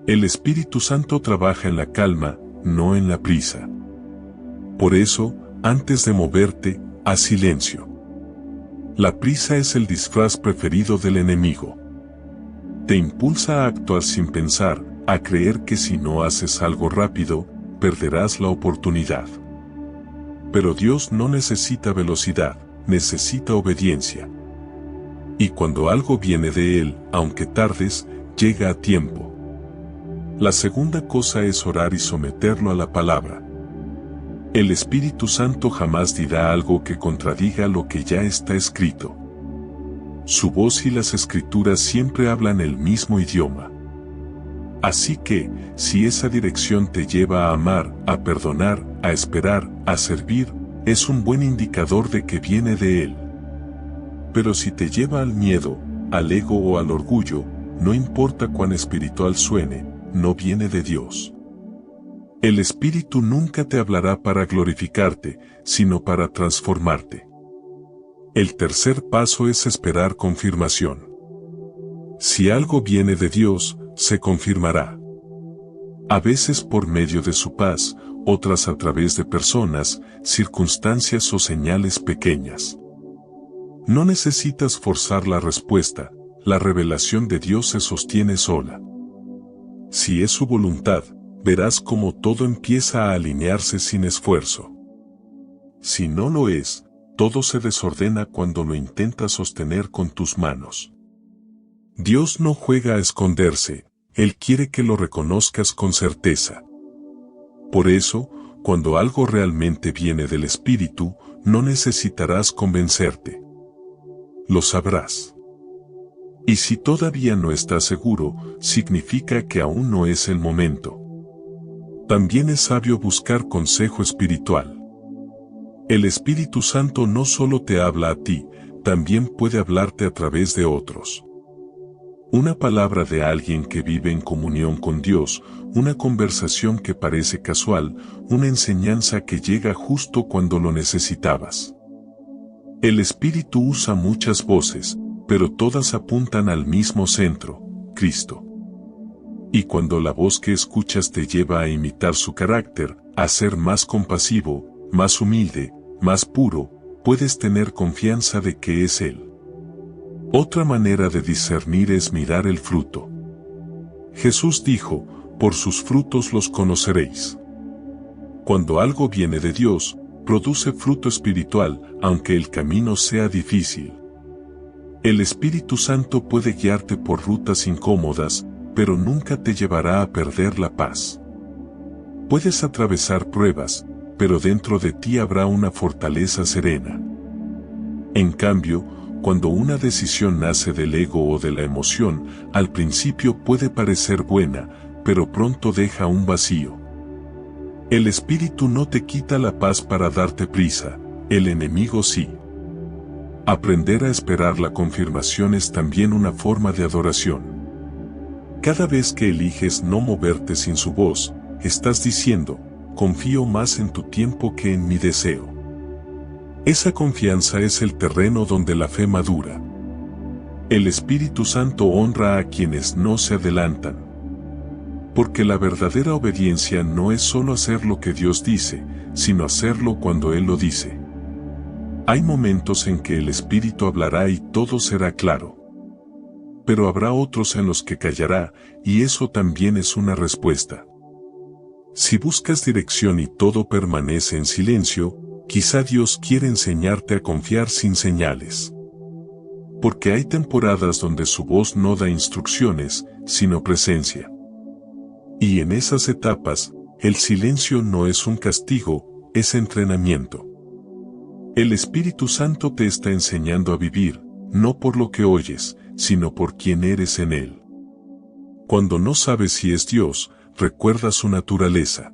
El Espíritu Santo trabaja en la calma, no en la prisa. Por eso, antes de moverte, haz silencio. La prisa es el disfraz preferido del enemigo. Te impulsa a actuar sin pensar, a creer que si no haces algo rápido, perderás la oportunidad. Pero Dios no necesita velocidad, necesita obediencia. Y cuando algo viene de Él, aunque tardes, llega a tiempo. La segunda cosa es orar y someterlo a la palabra. El Espíritu Santo jamás dirá algo que contradiga lo que ya está escrito. Su voz y las Escrituras siempre hablan el mismo idioma. Así que, si esa dirección te lleva a amar, a perdonar, a esperar, a servir, es un buen indicador de que viene de Él. Pero si te lleva al miedo, al ego o al orgullo, no importa cuán espiritual suene, no viene de Dios. El Espíritu nunca te hablará para glorificarte, sino para transformarte. El tercer paso es esperar confirmación. Si algo viene de Dios, se confirmará. A veces por medio de su paz, otras a través de personas, circunstancias o señales pequeñas. No necesitas forzar la respuesta, la revelación de Dios se sostiene sola. Si es su voluntad, verás cómo todo empieza a alinearse sin esfuerzo. Si no lo es, todo se desordena cuando lo intentas sostener con tus manos. Dios no juega a esconderse, Él quiere que lo reconozcas con certeza. Por eso, cuando algo realmente viene del Espíritu, no necesitarás convencerte. Lo sabrás. Y si todavía no estás seguro, significa que aún no es el momento. También es sabio buscar consejo espiritual. El Espíritu Santo no solo te habla a ti, también puede hablarte a través de otros. Una palabra de alguien que vive en comunión con Dios, una conversación que parece casual, una enseñanza que llega justo cuando lo necesitabas. El Espíritu usa muchas voces, pero todas apuntan al mismo centro, Cristo. Y cuando la voz que escuchas te lleva a imitar su carácter, a ser más compasivo, más humilde, más puro, puedes tener confianza de que es Él. Otra manera de discernir es mirar el fruto. Jesús dijo, por sus frutos los conoceréis. Cuando algo viene de Dios, produce fruto espiritual, aunque el camino sea difícil. El Espíritu Santo puede guiarte por rutas incómodas, pero nunca te llevará a perder la paz. Puedes atravesar pruebas, pero dentro de ti habrá una fortaleza serena. En cambio, cuando una decisión nace del ego o de la emoción, al principio puede parecer buena, pero pronto deja un vacío. El Espíritu no te quita la paz para darte prisa, el enemigo sí. Aprender a esperar la confirmación es también una forma de adoración. Cada vez que eliges no moverte sin su voz, estás diciendo, confío más en tu tiempo que en mi deseo. Esa confianza es el terreno donde la fe madura. El Espíritu Santo honra a quienes no se adelantan. Porque la verdadera obediencia no es solo hacer lo que Dios dice, sino hacerlo cuando Él lo dice. Hay momentos en que el Espíritu hablará y todo será claro. Pero habrá otros en los que callará, y eso también es una respuesta. Si buscas dirección y todo permanece en silencio, quizá Dios quiere enseñarte a confiar sin señales. Porque hay temporadas donde su voz no da instrucciones, sino presencia. Y en esas etapas, el silencio no es un castigo, es entrenamiento. El Espíritu Santo te está enseñando a vivir, no por lo que oyes, sino por quien eres en Él. Cuando no sabes si es Dios, recuerda su naturaleza.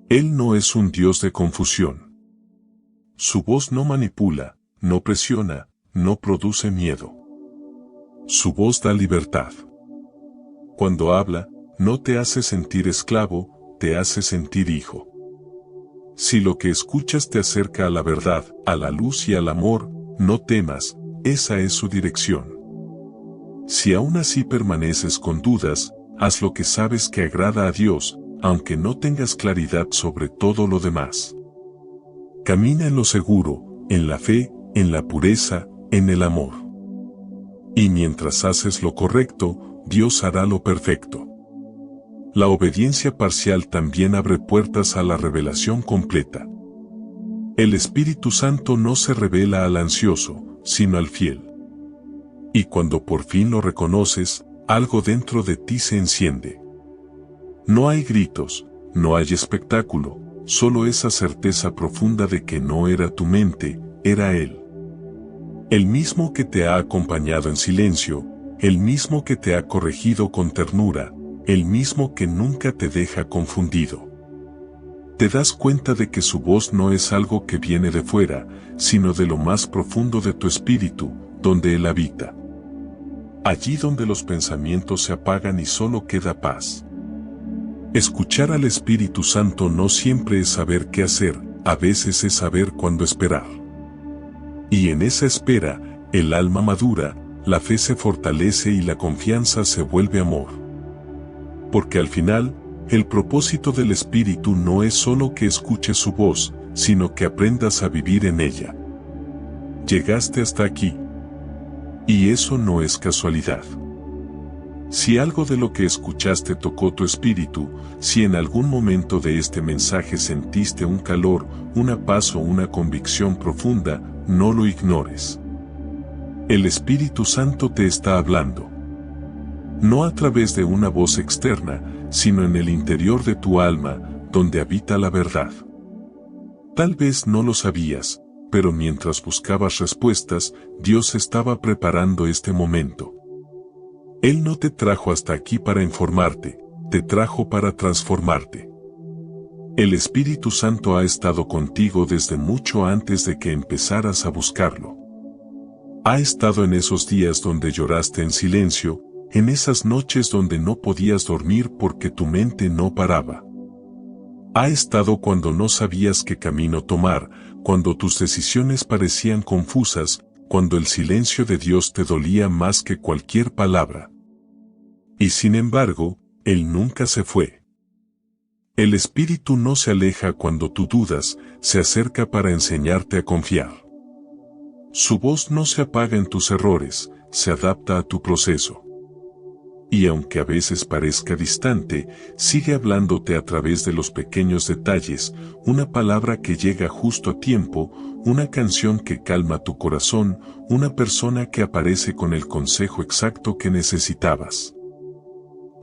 Él no es un Dios de confusión. Su voz no manipula, no presiona, no produce miedo. Su voz da libertad. Cuando habla, no te hace sentir esclavo, te hace sentir hijo. Si lo que escuchas te acerca a la verdad, a la luz y al amor, no temas, esa es su dirección. Si aún así permaneces con dudas, haz lo que sabes que agrada a Dios, aunque no tengas claridad sobre todo lo demás. Camina en lo seguro, en la fe, en la pureza, en el amor. Y mientras haces lo correcto, Dios hará lo perfecto. La obediencia parcial también abre puertas a la revelación completa. El Espíritu Santo no se revela al ansioso, sino al fiel. Y cuando por fin lo reconoces, algo dentro de ti se enciende. No hay gritos, no hay espectáculo, solo esa certeza profunda de que no era tu mente, era Él. El mismo que te ha acompañado en silencio, el mismo que te ha corregido con ternura, el mismo que nunca te deja confundido. te das cuenta de que su voz no es algo que viene de fuera, sino de lo más profundo de tu espíritu, donde Él habita. Allí donde los pensamientos se apagan y solo queda paz. Escuchar al Espíritu Santo no siempre es saber qué hacer, a veces es saber cuándo esperar. Y en esa espera, el alma madura, la fe se fortalece y la confianza se vuelve amor. Porque al final, el propósito del Espíritu no es solo que escuches su voz, sino que aprendas a vivir en ella. Llegaste hasta aquí. Y eso no es casualidad. Si algo de lo que escuchaste tocó tu espíritu, si en algún momento de este mensaje sentiste un calor, una paz o una convicción profunda, no lo ignores. El Espíritu Santo te está hablando. No a través de una voz externa, sino en el interior de tu alma, donde habita la verdad. Tal vez no lo sabías, pero mientras buscabas respuestas, Dios estaba preparando este momento. Él no te trajo hasta aquí para informarte, te trajo para transformarte. El Espíritu Santo ha estado contigo desde mucho antes de que empezaras a buscarlo. Ha estado en esos días donde lloraste en silencio, en esas noches donde no podías dormir porque tu mente no paraba. Ha estado cuando no sabías qué camino tomar, cuando tus decisiones parecían confusas, cuando el silencio de Dios te dolía más que cualquier palabra. Y sin embargo, Él nunca se fue. El Espíritu no se aleja cuando tú dudas, se acerca para enseñarte a confiar. Su voz no se apaga en tus errores, se adapta a tu proceso. Y aunque a veces parezca distante, sigue hablándote a través de los pequeños detalles, una palabra que llega justo a tiempo, una canción que calma tu corazón, una persona que aparece con el consejo exacto que necesitabas.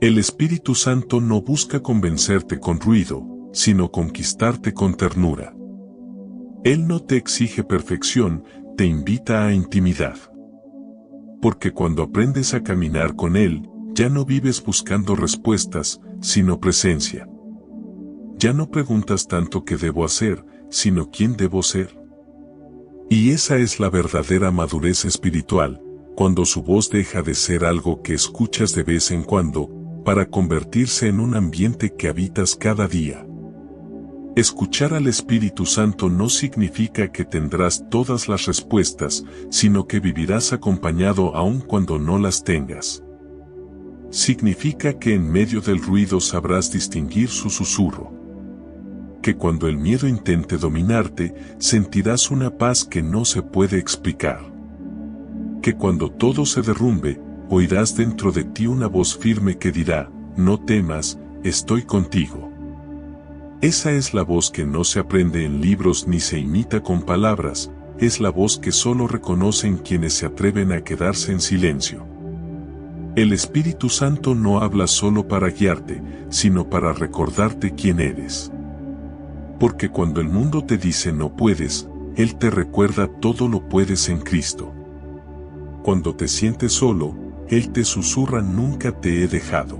El Espíritu Santo no busca convencerte con ruido, sino conquistarte con ternura. Él no te exige perfección, te invita a intimidad. Porque cuando aprendes a caminar con Él, ya no vives buscando respuestas, sino presencia. Ya no preguntas tanto qué debo hacer, sino quién debo ser. Y esa es la verdadera madurez espiritual, cuando su voz deja de ser algo que escuchas de vez en cuando, para convertirse en un ambiente que habitas cada día. Escuchar al Espíritu Santo no significa que tendrás todas las respuestas, sino que vivirás acompañado aun cuando no las tengas. Significa que en medio del ruido sabrás distinguir su susurro. Que cuando el miedo intente dominarte, sentirás una paz que no se puede explicar. Que cuando todo se derrumbe, oirás dentro de ti una voz firme que dirá, no temas, estoy contigo. Esa es la voz que no se aprende en libros ni se imita con palabras, es la voz que solo reconocen quienes se atreven a quedarse en silencio. El Espíritu Santo no habla solo para guiarte, sino para recordarte quién eres. Porque cuando el mundo te dice no puedes, Él te recuerda todo lo puedes en Cristo. Cuando te sientes solo, Él te susurra nunca te he dejado.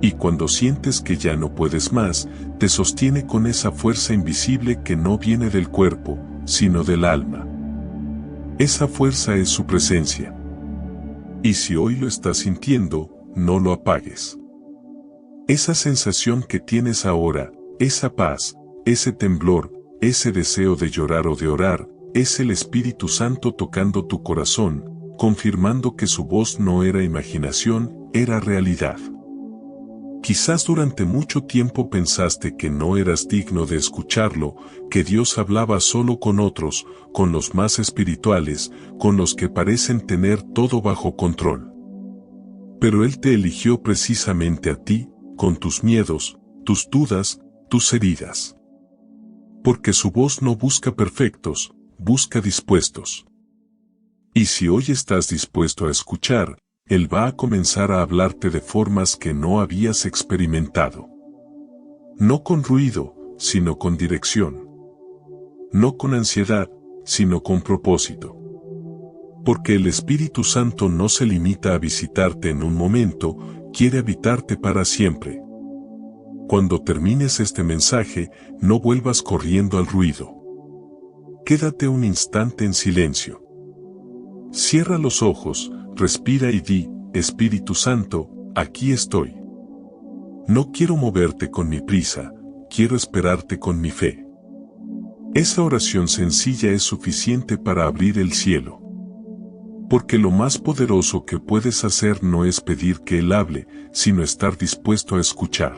Y cuando sientes que ya no puedes más, te sostiene con esa fuerza invisible que no viene del cuerpo, sino del alma. Esa fuerza es su presencia. Y si hoy lo estás sintiendo, no lo apagues. Esa sensación que tienes ahora, esa paz, ese temblor, ese deseo de llorar o de orar, es el Espíritu Santo tocando tu corazón, confirmando que su voz no era imaginación, era realidad. Quizás durante mucho tiempo pensaste que no eras digno de escucharlo, que Dios hablaba solo con otros, con los más espirituales, con los que parecen tener todo bajo control. Pero Él te eligió precisamente a ti, con tus miedos, tus dudas, tus heridas. Porque su voz no busca perfectos, busca dispuestos. Y si hoy estás dispuesto a escuchar, Él va a comenzar a hablarte de formas que no habías experimentado. No con ruido, sino con dirección. No con ansiedad, sino con propósito. Porque el Espíritu Santo no se limita a visitarte en un momento, quiere habitarte para siempre. Cuando termines este mensaje, no vuelvas corriendo al ruido. Quédate un instante en silencio. Cierra los ojos, respira y di: Espíritu Santo, aquí estoy. No quiero moverte con mi prisa, quiero esperarte con mi fe. Esa oración sencilla es suficiente para abrir el cielo. Porque lo más poderoso que puedes hacer no es pedir que Él hable, sino estar dispuesto a escuchar.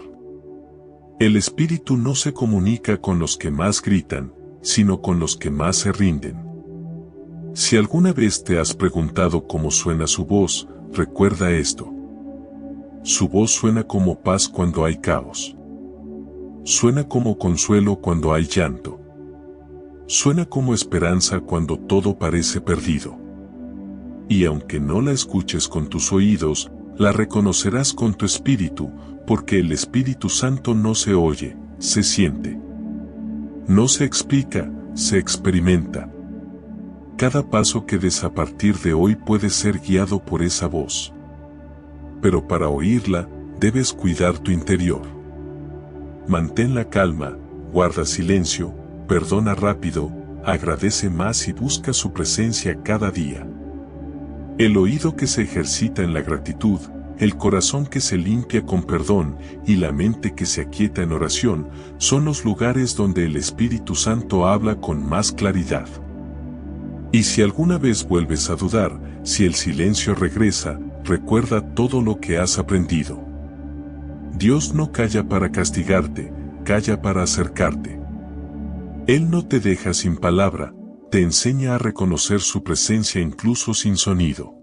El Espíritu no se comunica con los que más gritan, sino con los que más se rinden. Si alguna vez te has preguntado cómo suena su voz, recuerda esto. Su voz suena como paz cuando hay caos. Suena como consuelo cuando hay llanto. Suena como esperanza cuando todo parece perdido. Y aunque no la escuches con tus oídos, la reconocerás con tu espíritu, porque el Espíritu Santo no se oye, se siente. No se explica, se experimenta. Cada paso que des a partir de hoy puede ser guiado por esa voz. Pero para oírla, debes cuidar tu interior. Mantén la calma, guarda silencio, perdona rápido, agradece más y busca su presencia cada día. El oído que se ejercita en la gratitud, el corazón que se limpia con perdón y la mente que se aquieta en oración son los lugares donde el Espíritu Santo habla con más claridad. Y si alguna vez vuelves a dudar, si el silencio regresa, recuerda todo lo que has aprendido. Dios no calla para castigarte, calla para acercarte. Él no te deja sin palabra, te enseña a reconocer su presencia incluso sin sonido.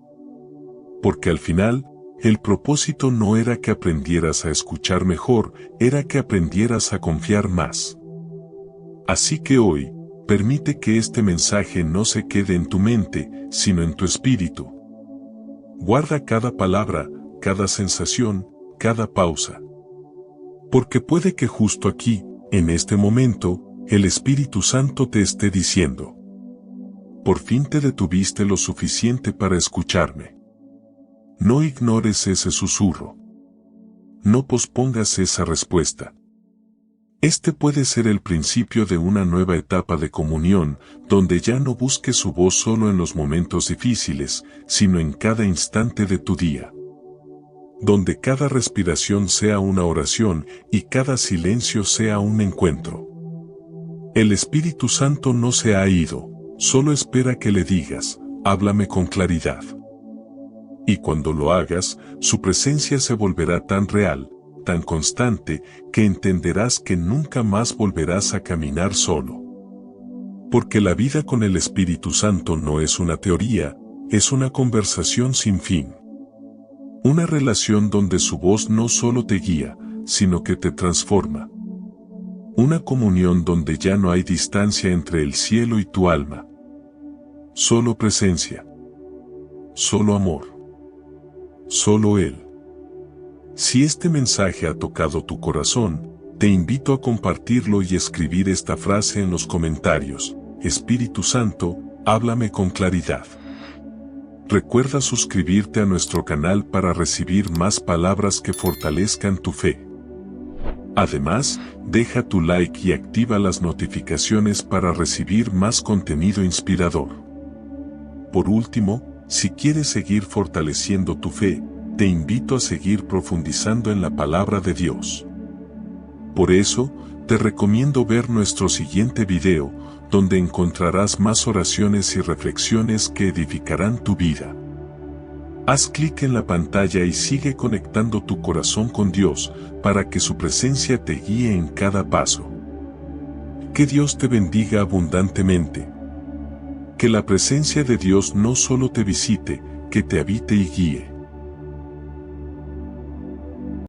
Porque al final, el propósito no era que aprendieras a escuchar mejor, era que aprendieras a confiar más. Así que hoy, permite que este mensaje no se quede en tu mente, sino en tu espíritu. Guarda cada palabra, cada sensación, cada pausa. Porque puede que justo aquí, en este momento, el Espíritu Santo te esté diciendo: por fin te detuviste lo suficiente para escucharme. No ignores ese susurro. No pospongas esa respuesta. Este puede ser el principio de una nueva etapa de comunión, donde ya no busques su voz solo en los momentos difíciles, sino en cada instante de tu día. Donde cada respiración sea una oración y cada silencio sea un encuentro. El Espíritu Santo no se ha ido, solo espera que le digas: háblame con claridad. Y cuando lo hagas, su presencia se volverá tan real, tan constante, que entenderás que nunca más volverás a caminar solo. Porque la vida con el Espíritu Santo no es una teoría, es una conversación sin fin. Una relación donde su voz no solo te guía, sino que te transforma. Una comunión donde ya no hay distancia entre el cielo y tu alma. Solo presencia. Solo amor. Solo Él. Si este mensaje ha tocado tu corazón, te invito a compartirlo y escribir esta frase en los comentarios: Espíritu Santo, háblame con claridad. Recuerda suscribirte a nuestro canal para recibir más palabras que fortalezcan tu fe. Además, deja tu like y activa las notificaciones para recibir más contenido inspirador. Por último, si quieres seguir fortaleciendo tu fe, te invito a seguir profundizando en la palabra de Dios. Por eso, te recomiendo ver nuestro siguiente video, donde encontrarás más oraciones y reflexiones que edificarán tu vida. Haz clic en la pantalla y sigue conectando tu corazón con Dios, para que su presencia te guíe en cada paso. Que Dios te bendiga abundantemente. Que la presencia de Dios no solo te visite, que te habite y guíe.